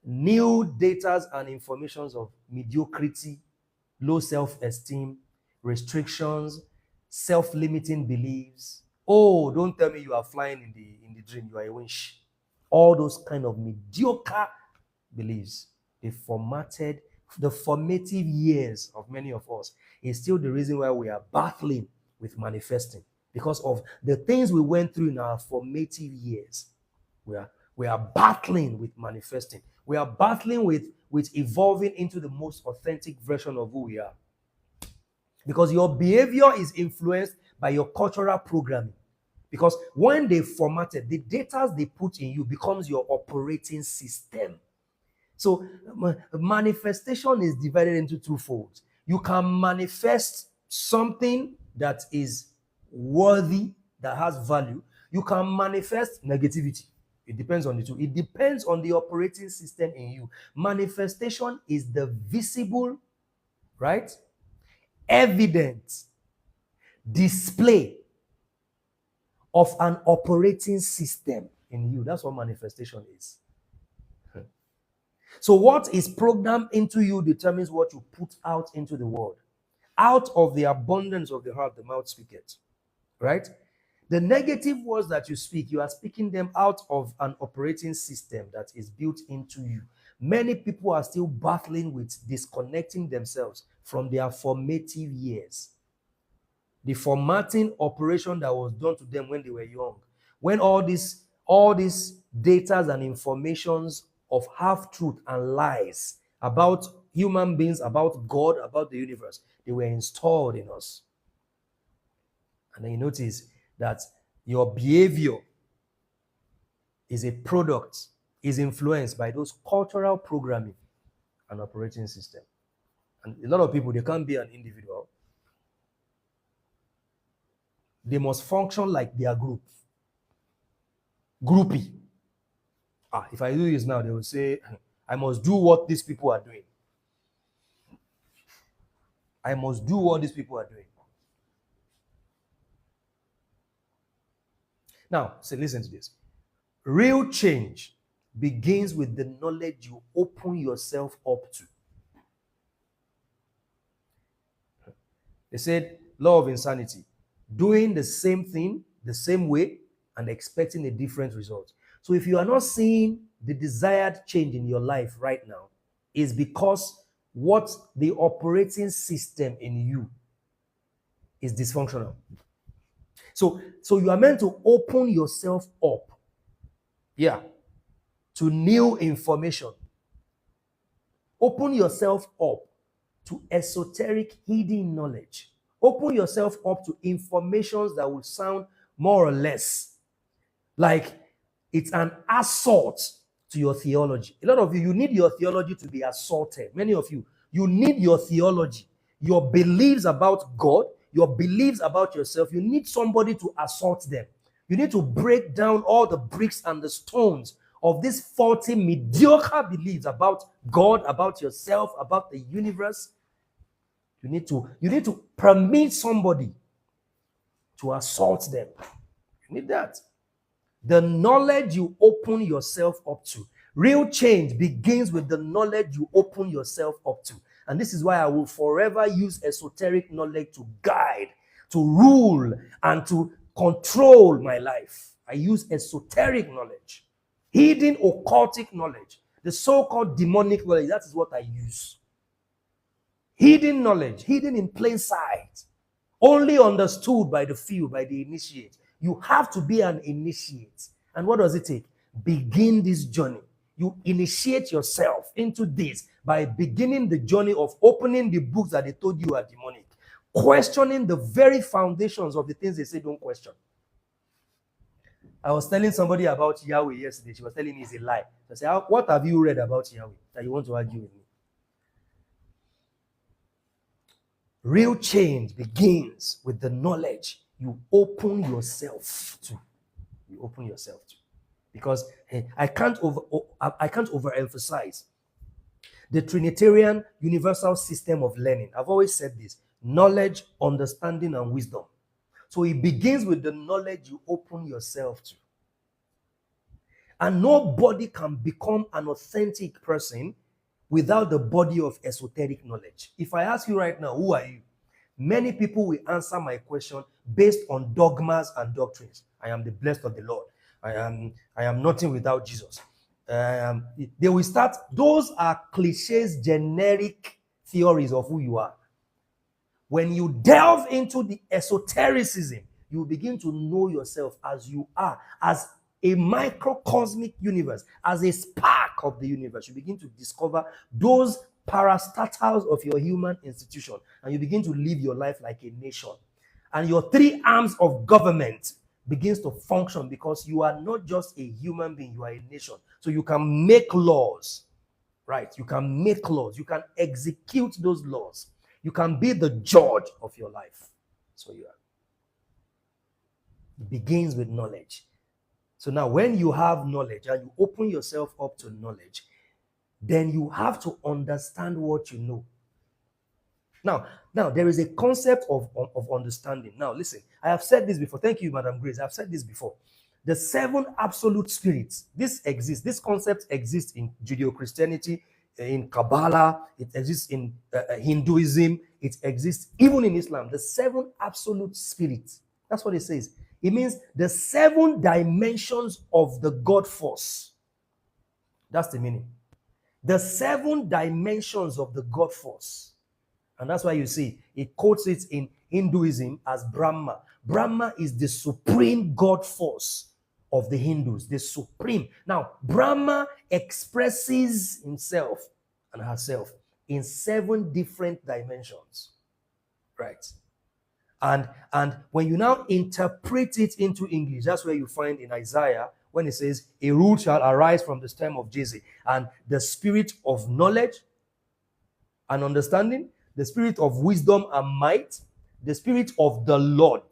new data and informations of mediocrity, low self-esteem, restrictions, self-limiting beliefs. Oh, don't tell me you are flying in the dream, you are a winch. All those kind of mediocre beliefs, they formatted the formative years of many of us. Is still the reason why we are battling with manifesting, because of the things we went through in our formative years. We are battling with manifesting. We are battling with evolving into the most authentic version of who we are. Because your behavior is influenced by your cultural programming. Because when they formatted, the data they put in you becomes your operating system. So manifestation is divided into two folds. You can manifest something that is worthy, that has value. You can manifest negativity. It depends on the two. It depends on the operating system in you. Manifestation is the visible, right, evident display of an operating system in you. That's what manifestation is. So what is programmed into you determines what you put out into the world. Out of the abundance of the heart, the mouth speaketh. Right? The negative words that you speak, you are speaking them out of an operating system that is built into you. Many people are still battling with disconnecting themselves from their formative years. The formatting operation that was done to them when they were young. When all these data and informations of half-truth and lies about human beings, about God, about the universe, they were installed in us. And then you notice that your behavior is a product, is influenced by those cultural programming and operating system. And a lot of people, they can't be an individual. They must function like their group. Groupie. If I do this now, they will say, I must do what these people are doing. I must do what these people are doing. Now, listen to this. Real change begins with the knowledge you open yourself up to. They said, law of insanity. Doing the same thing, the same way, and expecting a different result. So if you are not seeing the desired change in your life right now, is because what the operating system in you is dysfunctional. So you are meant to open yourself up, to new information. Open yourself up to esoteric hidden knowledge. Open yourself up to informations that will sound more or less like it's an assault to your theology. A lot of you need your theology to be assaulted. Many of you need your theology, your beliefs about God, your beliefs about yourself. You need somebody to assault them. You need to break down all the bricks and the stones of these faulty, mediocre beliefs about God, about yourself, about the universe. You need to permit somebody to assault them. You need that. The knowledge you open yourself up to. Real change begins with the knowledge you open yourself up to. And this is why I will forever use esoteric knowledge to guide, to rule, and to control my life. I use esoteric knowledge, hidden occultic knowledge, the so-called demonic knowledge. That is what I use. Hidden knowledge, hidden in plain sight, only understood by the few, by the initiate. You have to be an initiate. And what does it take? Begin this journey. You initiate yourself into this by beginning the journey of opening the books that they told you are demonic, questioning the very foundations of the things they say don't question. I was telling somebody about Yahweh yesterday. She was telling me it's a lie. I said, what have you read about Yahweh that you want to argue with me? Real change begins with the knowledge you open yourself to. You open yourself to. Because I can't overemphasize The Trinitarian universal system of learning. I've always said this: knowledge, understanding, and wisdom. So it begins with the knowledge you open yourself to. And nobody can become an authentic person without the body of esoteric knowledge. If I ask you right now, who are you? Many people will answer my question based on dogmas and doctrines. I am the blessed of the Lord. I am nothing without Jesus. They will start, those are cliches, generic theories of who you are. When you delve into the esotericism, you begin to know yourself as you are, as a microcosmic universe, as a spark of the universe. You begin to discover those parastatals of your human institution, and you begin to live your life like a nation. And your three arms of government begins to function because you are not just a human being, you are a nation. So you can make laws, right? You can make laws. You can execute those laws. You can be the judge of your life. So you are. It begins with knowledge. So now when you have knowledge and you open yourself up to knowledge, then you have to understand what you know. Now there is a concept of understanding. Now listen, I have said this before. Thank you, Madam Grace. I've said this before. The seven absolute spirits, this exists. This concept exists in Judeo-Christianity, in Kabbalah, it exists in Hinduism, it exists even in Islam. The seven absolute spirits. That's what it says. It means the seven dimensions of the God force. That's the meaning. The seven dimensions of the God force. And that's why you see, it quotes it in Hinduism as Brahma. Brahma is the supreme God force of the Hindus, the supreme. Now, Brahma expresses himself and herself in seven different dimensions, right? And when you now interpret it into English, that's where you find in Isaiah when it says, a root shall arise from the stem of Jesse, and the spirit of knowledge and understanding, the spirit of wisdom and might, the spirit of the Lord.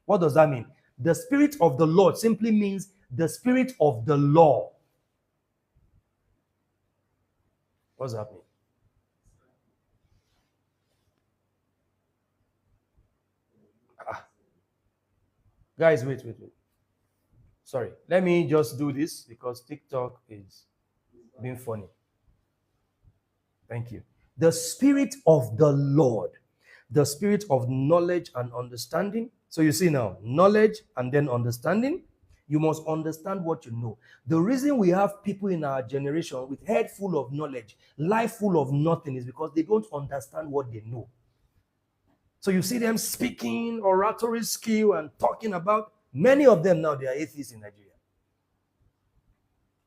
What does that mean? The spirit of the Lord simply means the spirit of the law. What's happening? Guys, wait. Sorry. Let me just do this because TikTok is being funny. Thank you. The spirit of the Lord, the spirit of knowledge and understanding. So you see now, knowledge and then understanding. You must understand what you know. The reason we have people in our generation with head full of knowledge, life full of nothing, is because they don't understand what they know. So you see them speaking oratory skill and talking about, many of them now, they are atheists in Nigeria.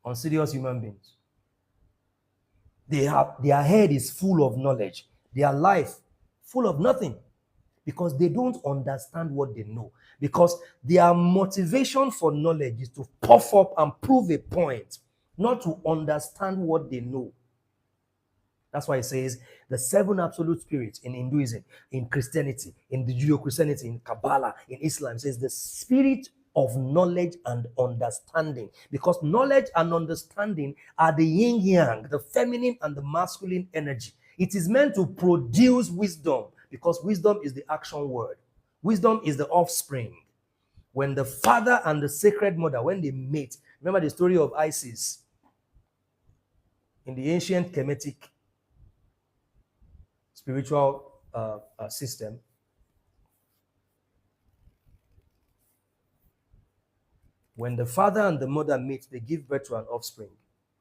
Unserious human beings. Their head is full of knowledge. Their life full of nothing. Because they don't understand what they know. Because their motivation for knowledge is to puff up and prove a point, not to understand what they know. That's why it says the seven absolute spirits in Hinduism, in Christianity, in the Judeo-Christianity, in Kabbalah, in Islam, says the spirit of knowledge and understanding. Because knowledge and understanding are the yin-yang, the feminine and the masculine energy. It is meant to produce wisdom, because wisdom is the action word. Wisdom is the offspring. When the father and the sacred mother, when they mate, remember the story of Isis in the ancient Kemetic spiritual system. When the father and the mother meet, they give birth to an offspring.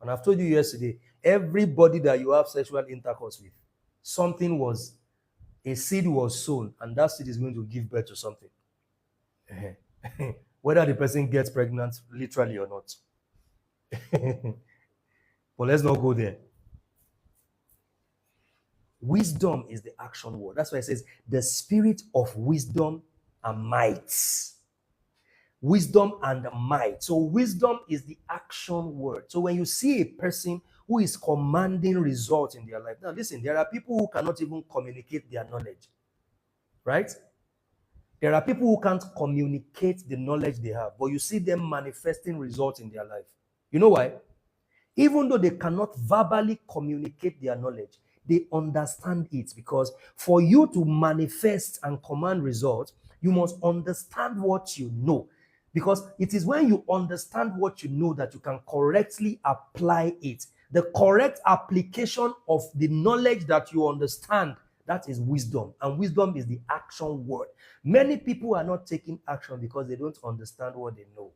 And I've told you yesterday, everybody that you have sexual intercourse with, a seed was sown, and that seed is going to give birth to something. Whether the person gets pregnant literally or not. But let's not go there. Wisdom is the action word. That's why it says the spirit of wisdom and might. Wisdom and might. So wisdom is the action word. So when you see a person who is commanding results in their life, now listen, there are people who cannot even communicate their knowledge, right? There are people who can't communicate the knowledge they have, but you see them manifesting results in their life. You know why? Even though they cannot verbally communicate their knowledge, they understand it, because for you to manifest and command results, you must understand what you know. Because it is when you understand what you know that you can correctly apply it. The correct application of the knowledge that you understand, that is wisdom. And wisdom is the action word. Many people are not taking action because they don't understand what they know.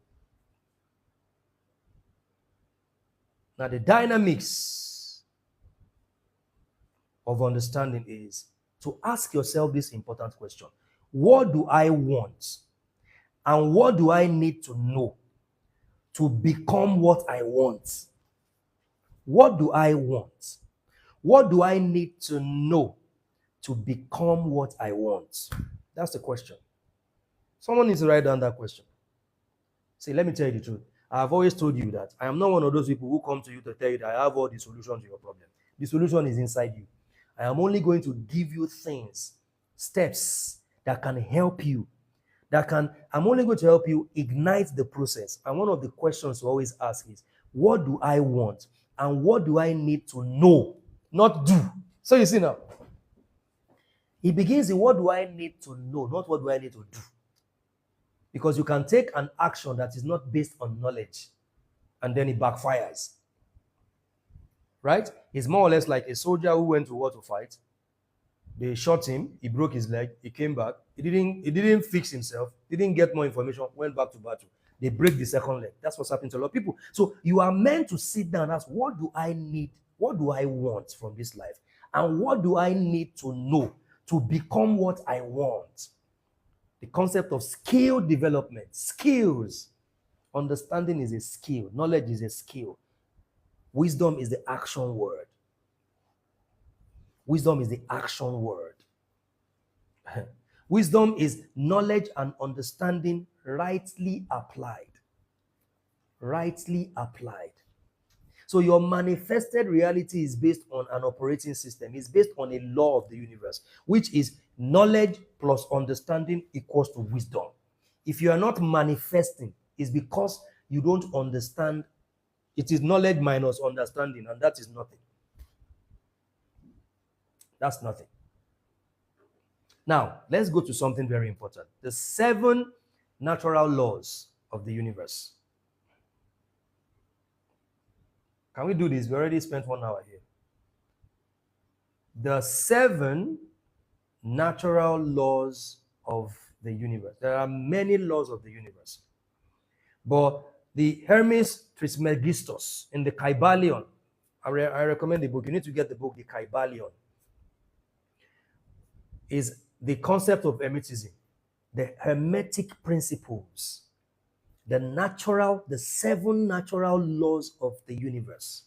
Now, the dynamics of understanding is to ask yourself this important question: what do I want? And what do I need to know to become what I want? What do I want? What do I need to know to become what I want? That's the question. Someone needs to write down that question. See, let me tell you the truth. I've always told you that I am not one of those people who come to you to tell you that I have all the solutions to your problem. The solution is inside you. I am only going to give you things, steps that can help you. I'm only going to help you ignite the process. And one of the questions to always ask is, what do I want? And what do I need to know, not do? So you see now, it begins in what do I need to know, not what do I need to do. Because you can take an action that is not based on knowledge and then it backfires. Right? It's more or less like a soldier who went to war to fight. They shot him, he broke his leg, he came back, he didn't fix himself, didn't get more information, went back to battle. They break the second leg. That's what's happening to a lot of people. So you are meant to sit down and ask, what do I need? What do I want from this life? And what do I need to know to become what I want? The concept of skill development. Skills. Understanding is a skill. Knowledge is a skill. Wisdom is the action word. Wisdom is the action word. Wisdom is knowledge and understanding rightly applied. Rightly applied. So your manifested reality is based on an operating system. It's based on a law of the universe, which is knowledge plus understanding equals to wisdom. If you are not manifesting, it's because you don't understand. It is knowledge minus understanding, and that is nothing. That's nothing. Now, let's go to something very important. The 7 natural laws of the universe. Can we do this? We already spent 1 hour here. The 7 natural laws of the universe. There are many laws of the universe. But the Hermes Trismegistus in the Kybalion, I recommend the book. You need to get the book, the Kybalion, is the concept of Hermetism, the Hermetic principles, the 7 natural laws of the universe.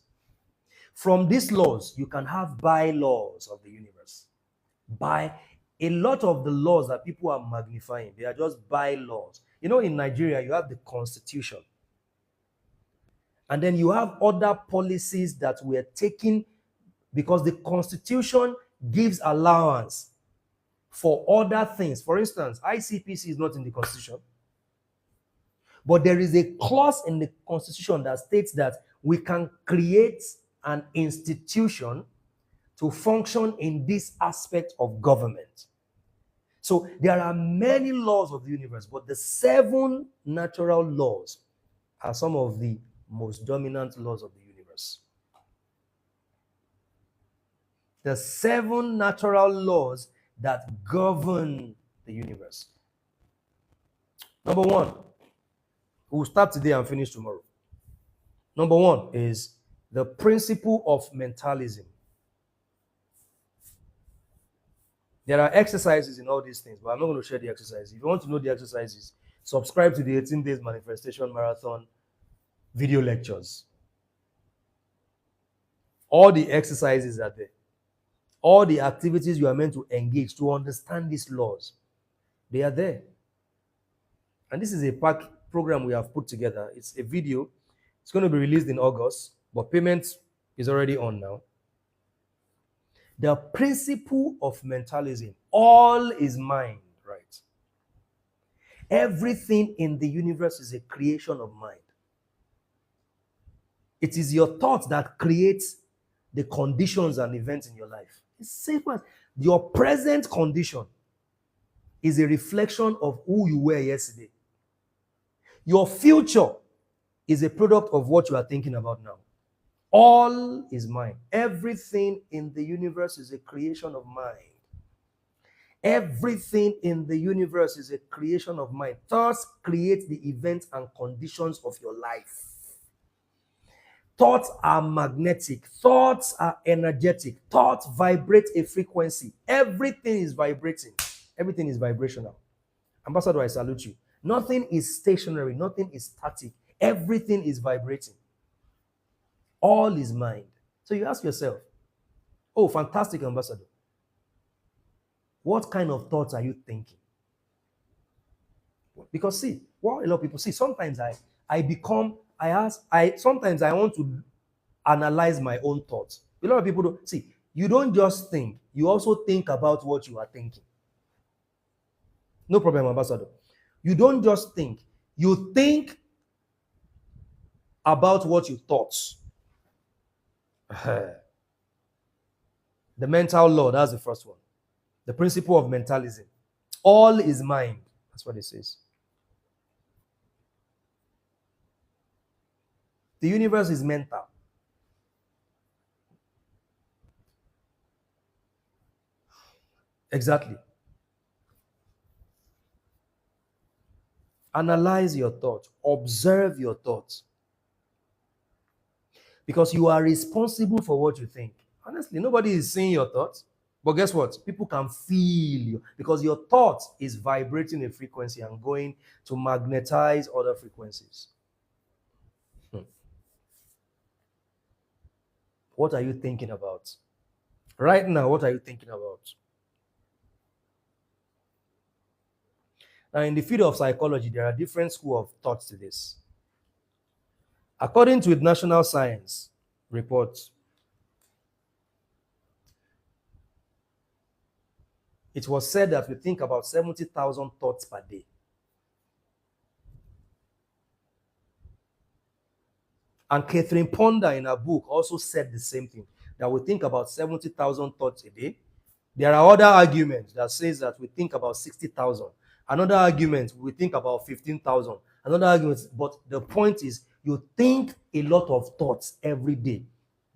From these laws, you can have bylaws of the universe. By a lot of the laws that people are magnifying, they are just bylaws. You know, in Nigeria, you have the Constitution. And then you have other policies that were taken because the Constitution gives allowance for other things. For instance, ICPC is not in the Constitution. But there is a clause in the Constitution that states that we can create an institution to function in this aspect of government. So there are many laws of the universe, but the 7 natural laws are some of the most dominant laws of the universe. The 7 natural laws that govern the universe. Number 1, we'll start today and finish tomorrow. Number 1 is the principle of mentalism. There are exercises in all these things, but I'm not going to share the exercises. If you want to know the exercises, subscribe to the 18 Days Manifestation Marathon video lectures. All the exercises are there. All the activities you are meant to engage to understand these laws, they are there. And this is a program we have put together. It's a video. It's going to be released in August, but payment is already on now. The principle of mentalism. All is mind, right? Everything in the universe is a creation of mind. It is your thoughts that creates the conditions and events in your life. It's simple as your present condition is a reflection of who you were yesterday. Your future is a product of what you are thinking about now. All is mind. Everything in the universe is a creation of mind. Everything in the universe is a creation of mind. Thoughts create the events and conditions of your life. Thoughts are magnetic. Thoughts are energetic. Thoughts vibrate a frequency. Everything is vibrating. Everything is vibrational. Ambassador, I salute you. Nothing is stationary. Nothing is static. Everything is vibrating. All is mind. So you ask yourself, oh, fantastic, Ambassador. What kind of thoughts are you thinking? Because see, what a lot of people see, sometimes sometimes I want to analyze my own thoughts. A lot of people don't see, you don't just think, you also think about what you are thinking. No problem, Ambassador. You don't just think, you think about what you thought. The mental law, that's the first one. The principle of mentalism. All is mind. That's what it says. The universe is mental. Exactly. Analyze your thoughts. Observe your thoughts. Because you are responsible for what you think. Honestly, nobody is seeing your thoughts. But guess what? People can feel you because your thought is vibrating a frequency and going to magnetize other frequencies. What are you thinking about? Right now, what are you thinking about? Now, in the field of psychology, there are different schools of thoughts to this. According to the National Science Report, it was said that we think about 70,000 thoughts per day. And Catherine Ponder in her book also said the same thing, that we think about 70,000 thoughts a day. There are other arguments that says that we think about 60,000. Another argument, we think about 15,000. Another argument, but the point is, you think a lot of thoughts every day.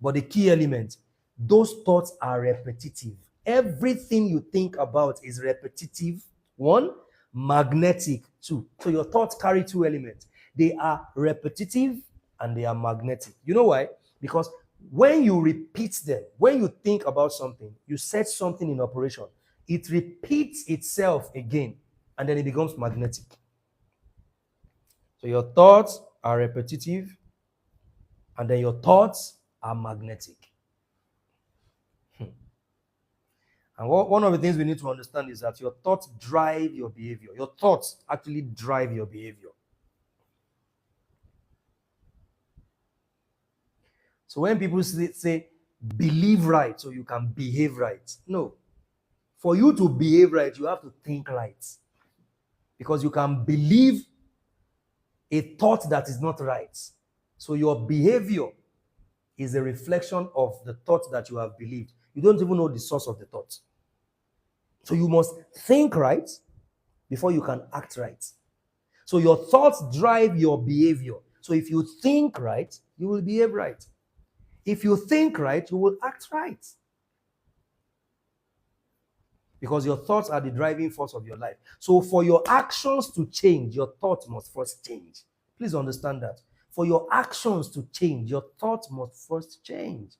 But the key element, those thoughts are repetitive. Everything you think about is repetitive. One, magnetic. Two. So your thoughts carry two elements. They are repetitive and they are magnetic. You know why? Because when you repeat them, when you think about something, you set something in operation, it repeats itself again, and then it becomes magnetic. So your thoughts are repetitive, and then your thoughts are magnetic. And one of the things we need to understand is that your thoughts drive your behavior. Your thoughts actually drive your behavior. So when people say believe right so you can behave right, no. For you to behave right, you have to think right. Because you can believe a thought that is not right. So your behavior is a reflection of the thought that you have believed. You don't even know the source of the thought. So you must think right before you can act right. So your thoughts drive your behavior. So if you think right, you will behave right. If you think right, you will act right. Because your thoughts are the driving force of your life. So for your actions to change, your thoughts must first change. Please understand that. For your actions to change, your thoughts must first change.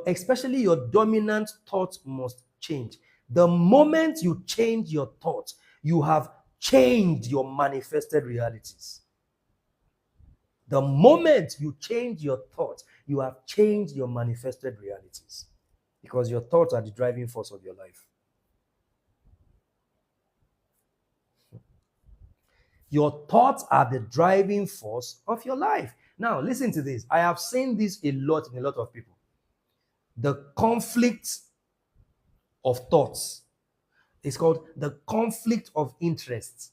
Especially your dominant thoughts must change. The moment you change your thoughts, you have changed your manifested realities. The moment you change your thoughts, you have changed your manifested realities. Because your thoughts are the driving force of your life. Your thoughts are the driving force of your life. Now, listen to this. I have seen this a lot in a lot of people. The conflict of thoughts. It's called the conflict of interest.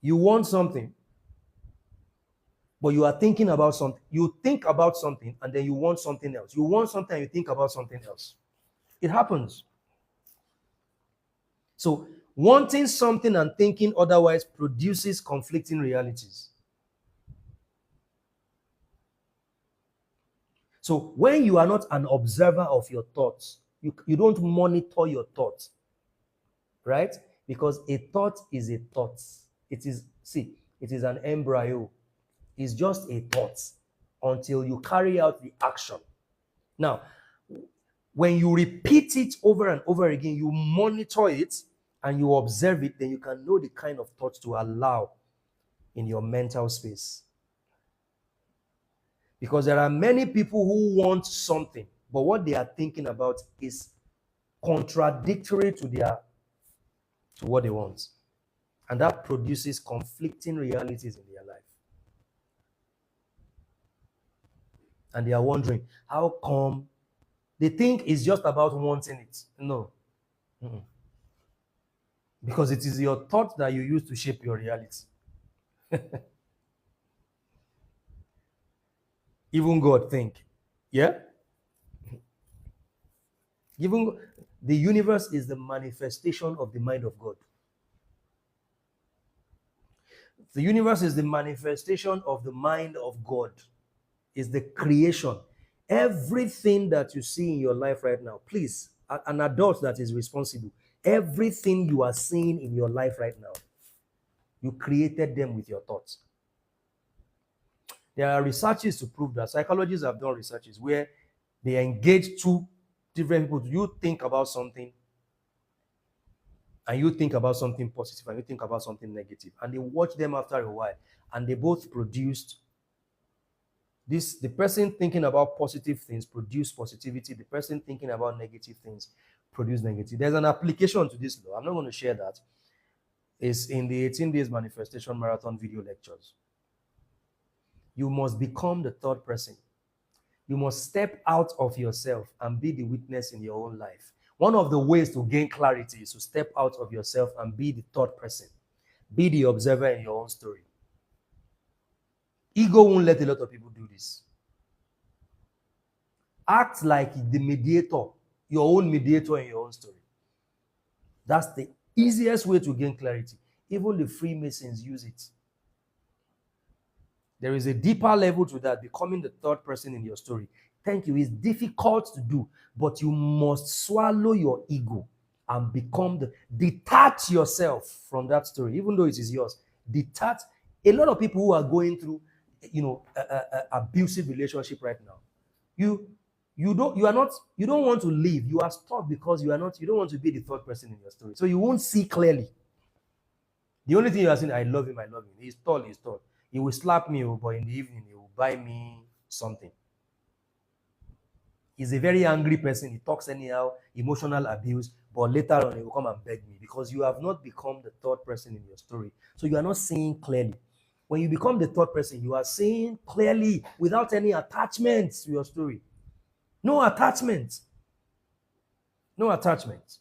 You want something, But you are thinking about something. You think about something and then you want something else. You want something and you think about something else. It happens. So wanting something and thinking otherwise produces conflicting realities. So when you are not an observer of your thoughts, you don't monitor your thoughts, right? Because a thought is a thought. It is an embryo. It's just a thought until you carry out the action. Now, when you repeat it over and over again, you monitor it and you observe it, then you can know the kind of thoughts to allow in your mental space. Because there are many people who want something, but what they are thinking about is contradictory to what they want. And that produces conflicting realities in their life. And they are wondering, how come they think it's just about wanting it? No. Mm-mm. Because it is your thought that you use to shape your reality. Even God think. Yeah? Even the universe is the manifestation of the mind of God. The universe is the manifestation of the mind of God. Is the creation. Everything that you see in your life right now, please, an adult that is responsible, everything you are seeing in your life right now, you created them with your thoughts. There are researches to prove that. Psychologists have done researches where they engage two different people. You think about something, and you think about something positive, and you think about something negative, and they watch them after a while, and they both produced this. The person thinking about positive things produce positivity. The person thinking about negative things produce negativity. There's an application to this law. I'm not going to share that. It's in the 18 days manifestation marathon video lectures. You must become the third person. You must step out of yourself and be the witness in your own life. One of the ways to gain clarity is to step out of yourself and be the third person. Be the observer in your own story. Ego won't let a lot of people do this. Act like the mediator, your own mediator in your own story. That's the easiest way to gain clarity. Even the Freemasons use it. There is a deeper level to that, becoming the third person in your story. Thank you. It's difficult to do, but you must swallow your ego and detach yourself from that story, even though it is yours. Detach. A lot of people who are going through, abusive relationship right now, you don't want to leave. You are stuck because you don't want to be the third person in your story. So you won't see clearly. The only thing you are saying, I love him. He's tall. He will slap me, but in the evening, he will buy me something. He's a very angry person. He talks anyhow, emotional abuse, but later on, he will come and beg me because you have not become the third person in your story. So you are not seeing clearly. When you become the third person, you are seeing clearly without any attachments to your story. No attachment. No attachment.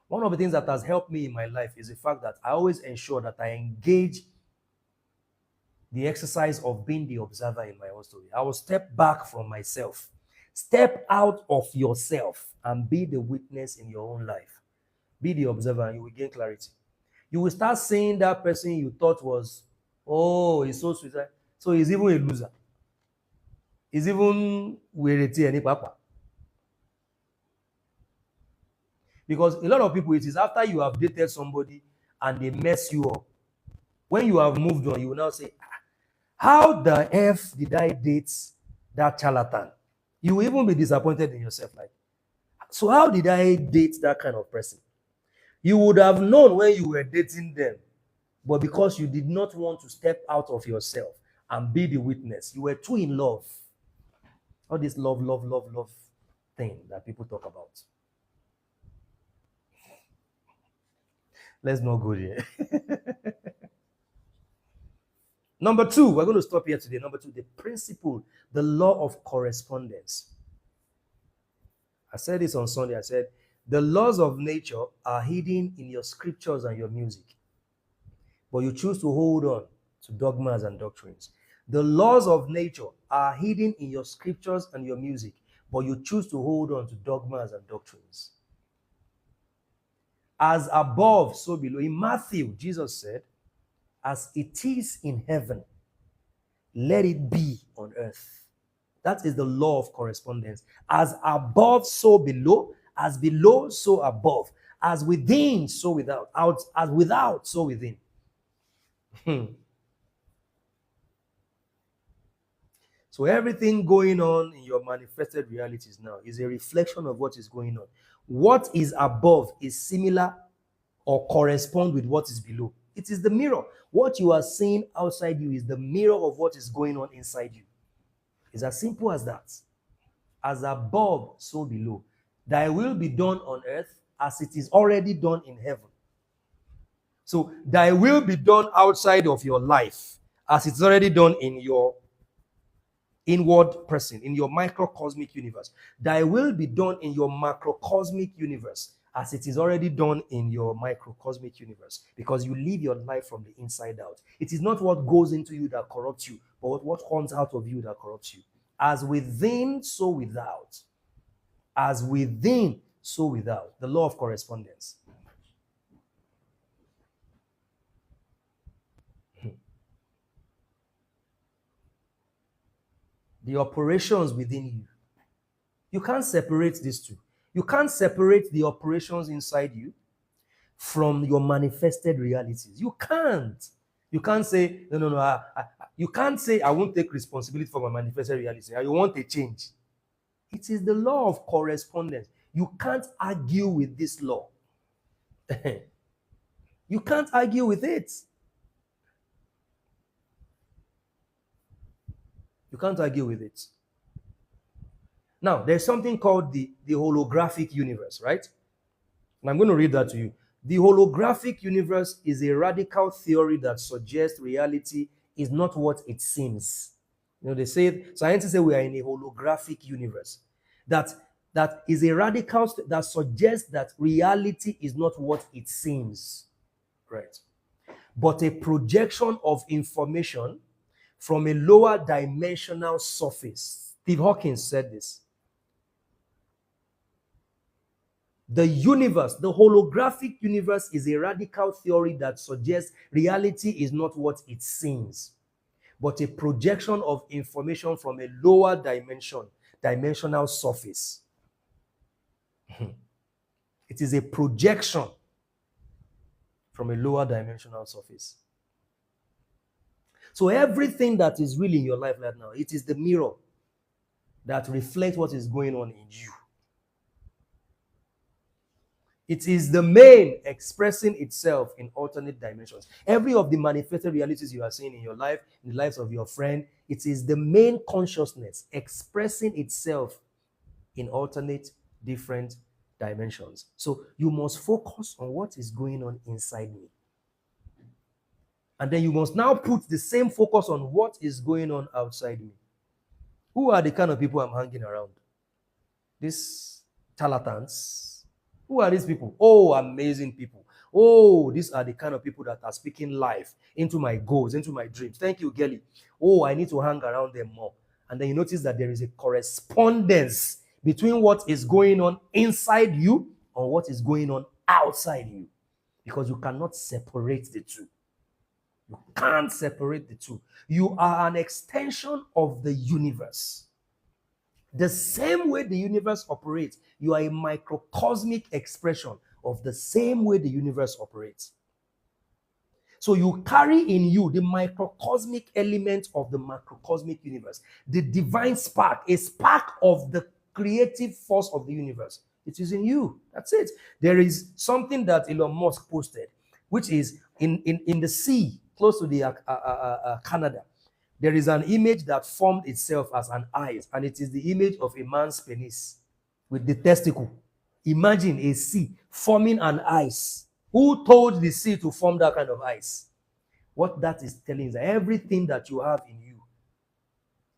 One of the things that has helped me in my life is the fact that I always ensure that I engage the exercise of being the observer in my own story. I will step back from myself. Step out of yourself and be the witness in your own life. Be the observer and you will gain clarity. You will start seeing that person you thought was, oh, he's so sweet. So he's even a loser. He's even wereti any papa. Because a lot of people, it is after you have dated somebody and they mess you up. When you have moved on, you will now say, how the F did I date that charlatan? You will even be disappointed in yourself. Like, so how did I date that kind of person? You would have known when you were dating them, but because you did not want to step out of yourself and be the witness, you were too in love. All this love thing that people talk about. Let's not go there. Number 2, we're going to stop here today. Number 2, the principle, the law of correspondence. I said this on Sunday. I said, the laws of nature are hidden in your scriptures and your music. but you choose to hold on to dogmas and doctrines. The laws of nature are hidden in your scriptures and your music, but you choose to hold on to dogmas and doctrines. As above, so below. In Matthew, Jesus said, as it is in heaven, let it be on earth. That is the law of correspondence. As above, so below. As below, so above. As within, so without. As without, so within. So everything going on in your manifested realities now is a reflection of what is going on. What is above is similar or correspond with what is below. It is the mirror. What you are seeing outside you is the mirror of what is going on inside you. It's as simple as that. As above, so below. Thy will be done on earth as it is already done in heaven. So thy will be done outside of your life as it's already done in your inward person, in your microcosmic universe. Thy will be done in your macrocosmic universe as it is already done in your microcosmic universe, because you live your life from the inside out. It is not what goes into you that corrupts you, but what comes out of you that corrupts you. As within, so without. As within, so without. The law of correspondence. The operations within you. You can't separate these two. You can't separate the operations inside you from your manifested realities. You can't. You can't say, no. You can't say, I won't take responsibility for my manifested reality. I want a change. It is the law of correspondence. You can't argue with this law. You can't argue with it. You can't argue with it. Now, there's something called the holographic universe, right? And I'm going to read that to you. The holographic universe is a radical theory that suggests reality is not what it seems. They say, scientists say we are in a holographic universe. That is a radical that suggests that reality is not what it seems, right? But a projection of information from a lower dimensional surface. Steve Hawking said this. The universe, the holographic universe, is a radical theory that suggests reality is not what it seems, but a projection of information from a lower dimensional surface. It is a projection from a lower dimensional surface. So everything that is really in your life right now, it is the mirror that reflects what is going on in you. It is the main expressing itself in alternate dimensions. Every of the manifested realities you are seeing in your life, in the lives of your friend, it is the main consciousness expressing itself in alternate different dimensions. So you must focus on what is going on inside me. And then you must now put the same focus on what is going on outside me. Who are the kind of people I'm hanging around? These charlatans. Who are these people? Oh, amazing people. Oh, these are the kind of people that are speaking life into my goals, into my dreams. Thank you, Gelly. Oh, I need to hang around them more. And then you notice that there is a correspondence between what is going on inside you and what is going on outside you. Because you cannot separate the two. You can't separate the two. You are an extension of the universe. The same way the universe operates, you are a microcosmic expression of the same way the universe operates. So you carry in you the microcosmic element of the macrocosmic universe, the divine spark, a spark of the creative force of the universe. It is in you. That's it. There is something that Elon Musk posted, which is in the sea, close to the Canada. There is an image that formed itself as an eye, and it is the image of a man's penis with the testicle. Imagine a sea forming an ice. Who told the sea to form that kind of ice? What that is telling is that everything that you have in you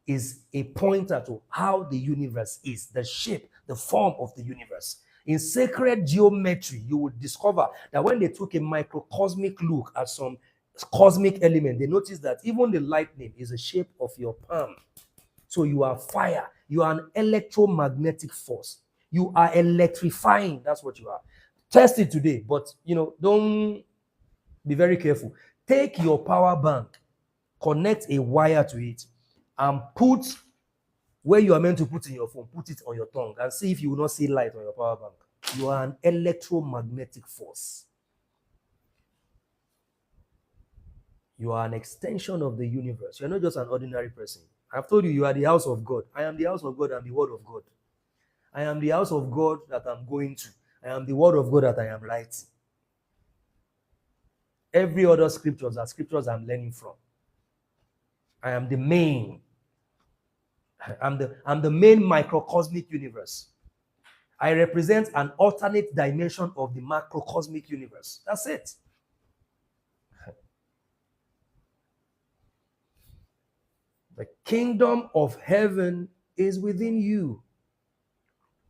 is a pointer to how the universe is, the shape, the form of the universe. In sacred geometry, you will discover that when they took a microcosmic look at some cosmic element, they notice that even the lightning is the shape of your palm. So you are fire. You are an electromagnetic force. You are electrifying. That's what you are. Test it today, but don't be very careful. Take your power bank, connect a wire to it, and put where you are meant to put in your phone, put it on your tongue, and see if you will not see light on your power bank. You are an electromagnetic force. You are an extension of the universe. You're not just an ordinary person. I've told you, you are the house of God. I am the house of God and the word of God. I am the house of God that I'm going to. I am the word of God that I am writing. Every other scriptures are scriptures I'm learning from. I am the main. I'm the main microcosmic universe. I represent an alternate dimension of the macrocosmic universe. That's it. The kingdom of heaven is within you.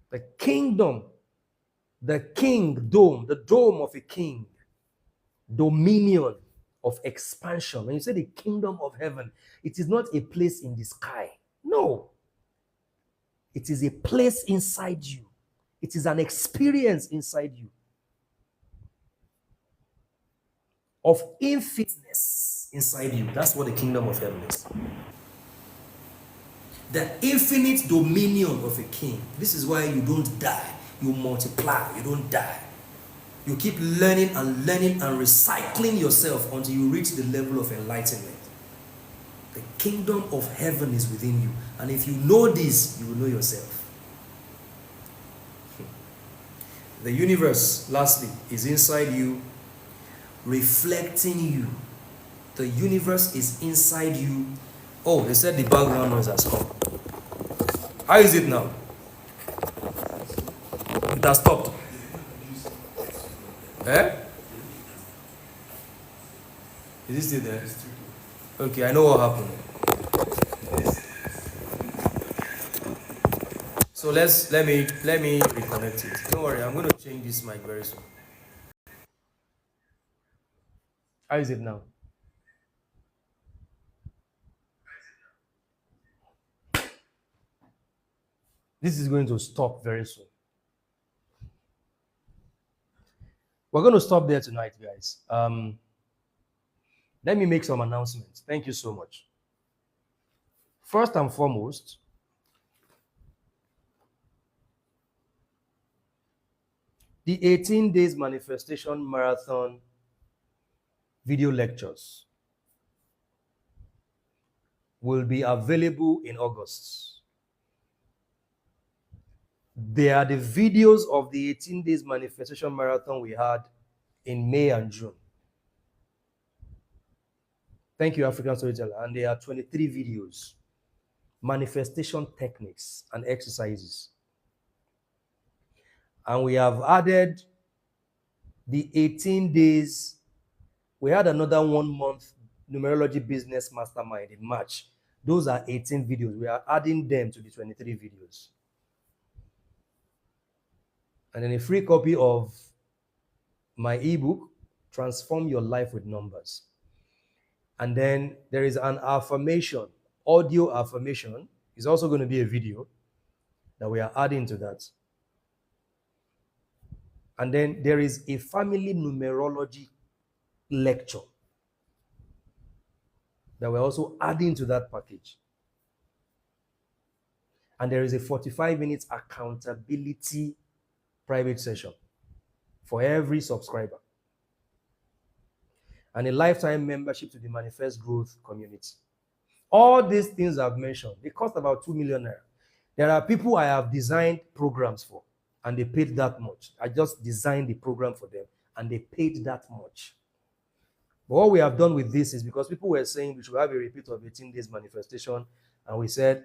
The kingdom, the kingdom, the dome of a king, dominion of expansion. When you say the kingdom of heaven, it is not a place in the sky. No. It is a place inside you. It is an experience inside you of infiniteness inside you. That's what the kingdom of heaven is. The infinite dominion of a king. This is why you don't die. You multiply. You don't die. You keep learning and learning and recycling yourself until you reach the level of enlightenment. The kingdom of heaven is within you. And if you know this, you will know yourself. The universe, lastly, is inside you, reflecting you. The universe is inside you. Oh, they said the background noise has come. How is it now? It has stopped. Eh? Is it still there? Okay, I know what happened. So let me reconnect it. Don't worry, I'm going to change this mic very soon. How is it now? This is going to stop very soon. We're going to stop there tonight, guys. Let me make some announcements. Thank you so much. First and foremost, the 18 days manifestation marathon video lectures will be available in August. They are the videos of the 18 days manifestation marathon we had in May and June. Thank you, African Storyteller. And there are 23 videos, manifestation techniques and exercises. And we have added the 18 days. We had another 1 month numerology business mastermind in March. Those are 18 videos. We are adding them to the 23 videos. And then a free copy of my ebook, Transform Your Life with Numbers. And then there is an affirmation, audio affirmation. It's also going to be a video that we are adding to that. And then there is a family numerology lecture that we're also adding to that package. And there is a 45 minutes accountability private session for every subscriber. And a lifetime membership to the Manifest Growth community. All these things I've mentioned, they cost about 2 million naira. There are people I have designed programs for, and they paid that much. I just designed the program for them, and they paid that much. But what we have done with this is because people were saying we should have a repeat of 18 days manifestation, and we said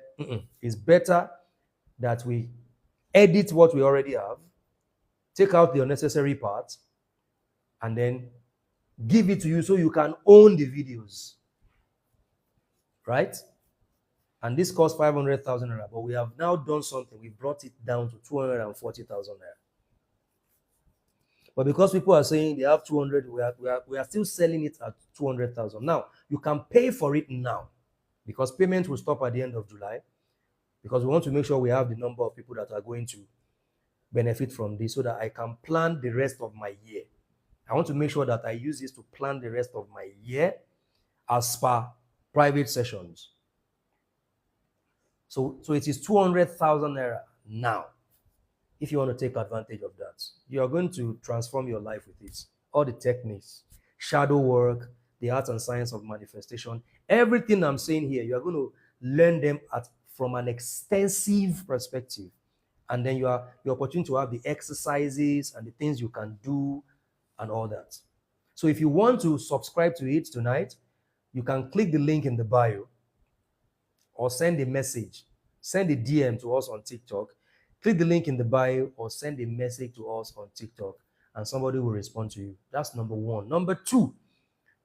it's better that we edit what we already have, take out the unnecessary parts, and then give it to you so you can own the videos. Right? And this cost 500,000 naira, but we have now done something. We brought it down to 240,000 naira. But because people are saying they have 200, we are still selling it at 200,000. Now, you can pay for it now because payment will stop at the end of July because we want to make sure we have the number of people that are going to benefit from this so that I can plan the rest of my year. I want to make sure that I use this to plan the rest of my year as per private sessions. So it is 200,000 naira now. If you want to take advantage of that, you are going to transform your life with it. All the techniques, shadow work, the art and science of manifestation, everything I'm saying here, you are going to learn them from an extensive perspective. And then you are your opportunity to have the exercises and the things you can do and all that. So if you want to subscribe to it tonight, you can click the link in the bio or send a message, send a DM to us on TikTok. Click the link in the bio or send a message to us on TikTok and somebody will respond to you. That's number one. Number two,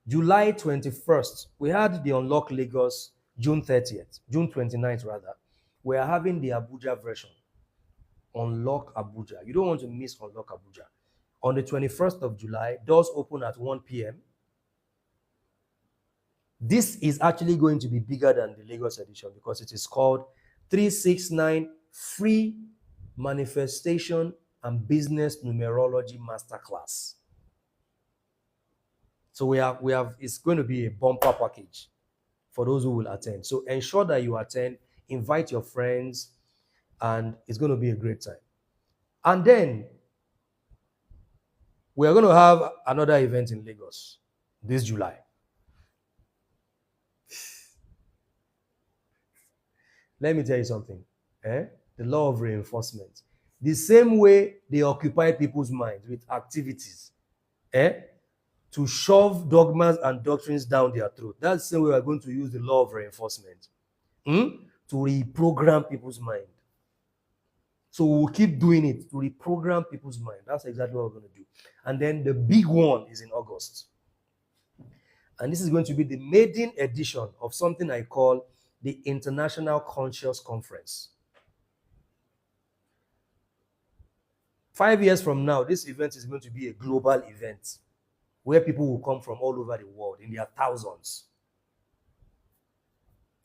July 21st, we had the Unlock Lagos June 30th, June 29th rather. We are having the Abuja version. Unlock Abuja. You don't want to miss Unlock Abuja. On the 21st of July, doors open at 1 p.m. This is actually going to be bigger than the Lagos edition because it is called 369 Free Manifestation and Business Numerology Masterclass. So we have it's going to be a bumper package for those who will attend. So ensure that you attend, invite your friends, and it's going to be a great time. And then we are going to have another event in Lagos this July. Let me tell you something. The law of reinforcement. The same way they occupy people's minds with activities to shove dogmas and doctrines down their throat. That's the same way we are going to use the law of reinforcement to reprogram people's mind. So we'll keep doing it to reprogram people's mind. That's exactly what we're going to do. And then the big one is in August. And this is going to be the maiden edition of something I call the International Conscious Conference. 5 years from now, this event is going to be a global event where people will come from all over the world in their thousands.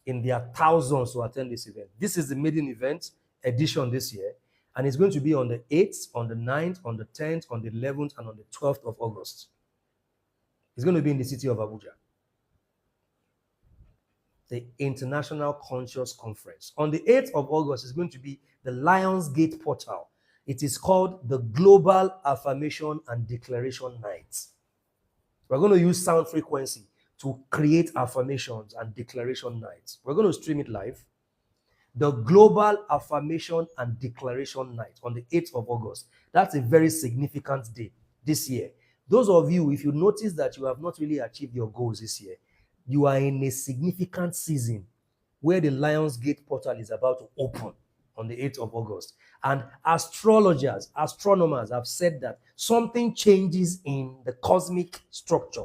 In their thousands to attend this event. This is the maiden event edition this year, and it's going to be on the 8th, on the 9th, on the 10th, on the 11th, and on the 12th of August. It's going to be in the city of Abuja. The International Conscious Conference. On the 8th of August is going to be the Lionsgate Portal. It is called the Global Affirmation and Declaration Night. We're going to use sound frequency to create affirmations and declaration nights. We're going to stream it live. The Global Affirmation and Declaration Night on the 8th of August. That's a very significant day this year. Those of you, if you notice that you have not really achieved your goals this year, you are in a significant season where the Lionsgate Portal is about to open on the 8th of August. And astrologers, astronomers have said that something changes in the cosmic structure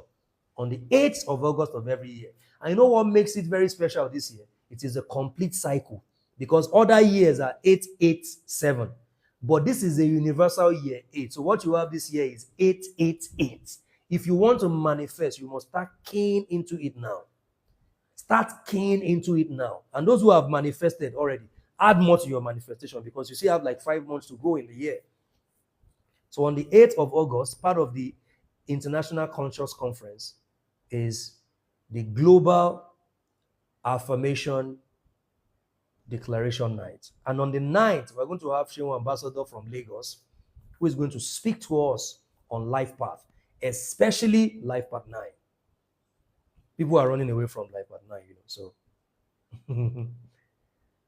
on the 8th of August of every year. And you know what makes it very special this year? It is a complete cycle because other years are 887. But this is a universal year 8. So what you have this year is 888. If you want to manifest, you must start keying into it now. Start keying into it now. And those who have manifested already, add more to your manifestation because you still have like 5 months to go in the year. So on the 8th of August, part of the International Conscious Conference is the Global Affirmation Declaration Night. And on the 9th, we're going to have Shehu Ambassador from Lagos, who is going to speak to us on Life Path, especially Life Path 9. People are running away from Life Path 9, so.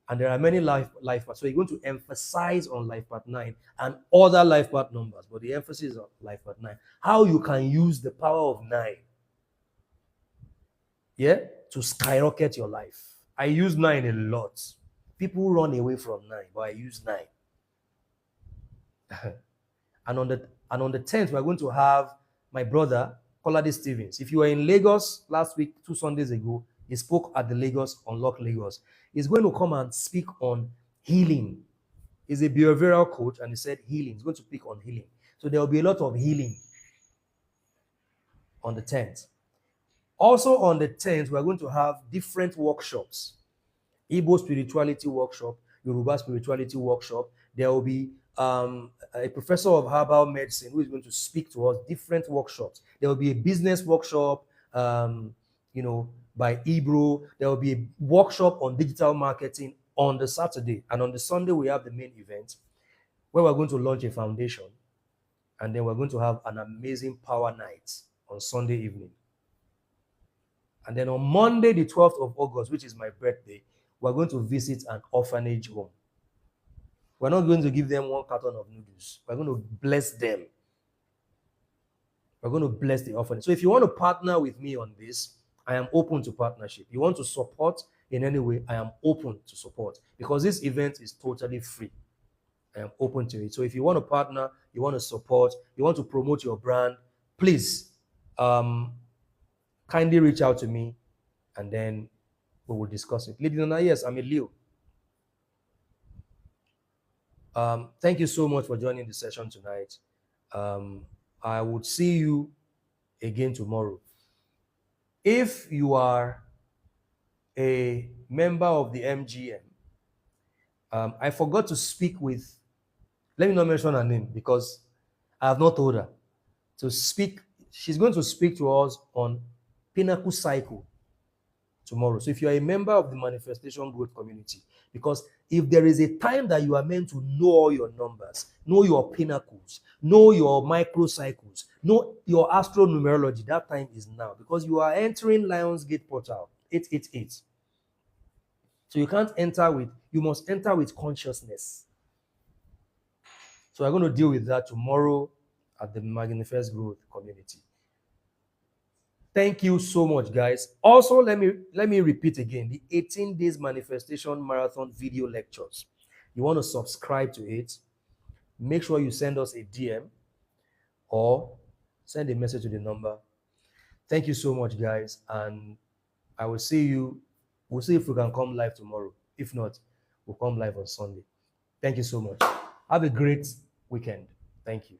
And there are many life paths. So you're going to emphasize on Life Path 9 and other life path numbers, but the emphasis is on Life Path 9. How you can use the power of 9, to skyrocket your life. I use 9 a lot. People run away from 9, but I use 9. And on the 10th, we're going to have my brother, Kolade Stevens. If you were in Lagos last week, 2 Sundays ago, he spoke at the Unlock Lagos. He's going to come and speak on healing. He's a behavioral coach, and he said healing. He's going to speak on healing. So there will be a lot of healing on the 10th. Also on the 10th, we're going to have different workshops. Igbo spirituality workshop, Yoruba spirituality workshop. There will be a professor of herbal medicine who is going to speak to us, different workshops. There will be a business workshop, by Ibro. There will be a workshop on digital marketing on the Saturday. And on the Sunday, we have the main event where we're going to launch a foundation. And then we're going to have an amazing power night on Sunday evening. And then on Monday, the 12th of August, which is my birthday, we're going to visit an orphanage home. We're not going to give them 1 carton of noodles. We're going to bless them. We're going to bless the orphanage. So if you want to partner with me on this, I am open to partnership. You want to support in any way, I am open to support, because this event is totally free. I am open to it. So if you want to partner, you want to support, you want to promote your brand, please kindly reach out to me, and then we will discuss it. Lady Nana, yes, I'm a Leo. Thank you so much for joining the session tonight. I would see you again tomorrow. If you are a member of the MGM, I forgot to speak with, let me not mention her name because I have not told her to speak. She's going to speak to us on Pinnacle Cycle tomorrow. So if you are a member of the Manifestation Growth Community, because if there is a time that you are meant to know all your numbers, know your pinnacles, know your microcycles, know your astronumerology, that time is now, because you are entering Lionsgate Portal 888. So you can't enter with, you must enter with consciousness. So we're going to deal with that tomorrow at the Manifest Growth Community. Thank you so much, guys. Also, let me repeat again, the 18 days manifestation marathon video lectures. You want to subscribe to it, make sure you send us a DM or send a message to the number. Thank you so much, guys, and I will see you. We'll see if we can come live tomorrow. If not, we'll come live on Sunday. Thank you so much. Have a great weekend. Thank you.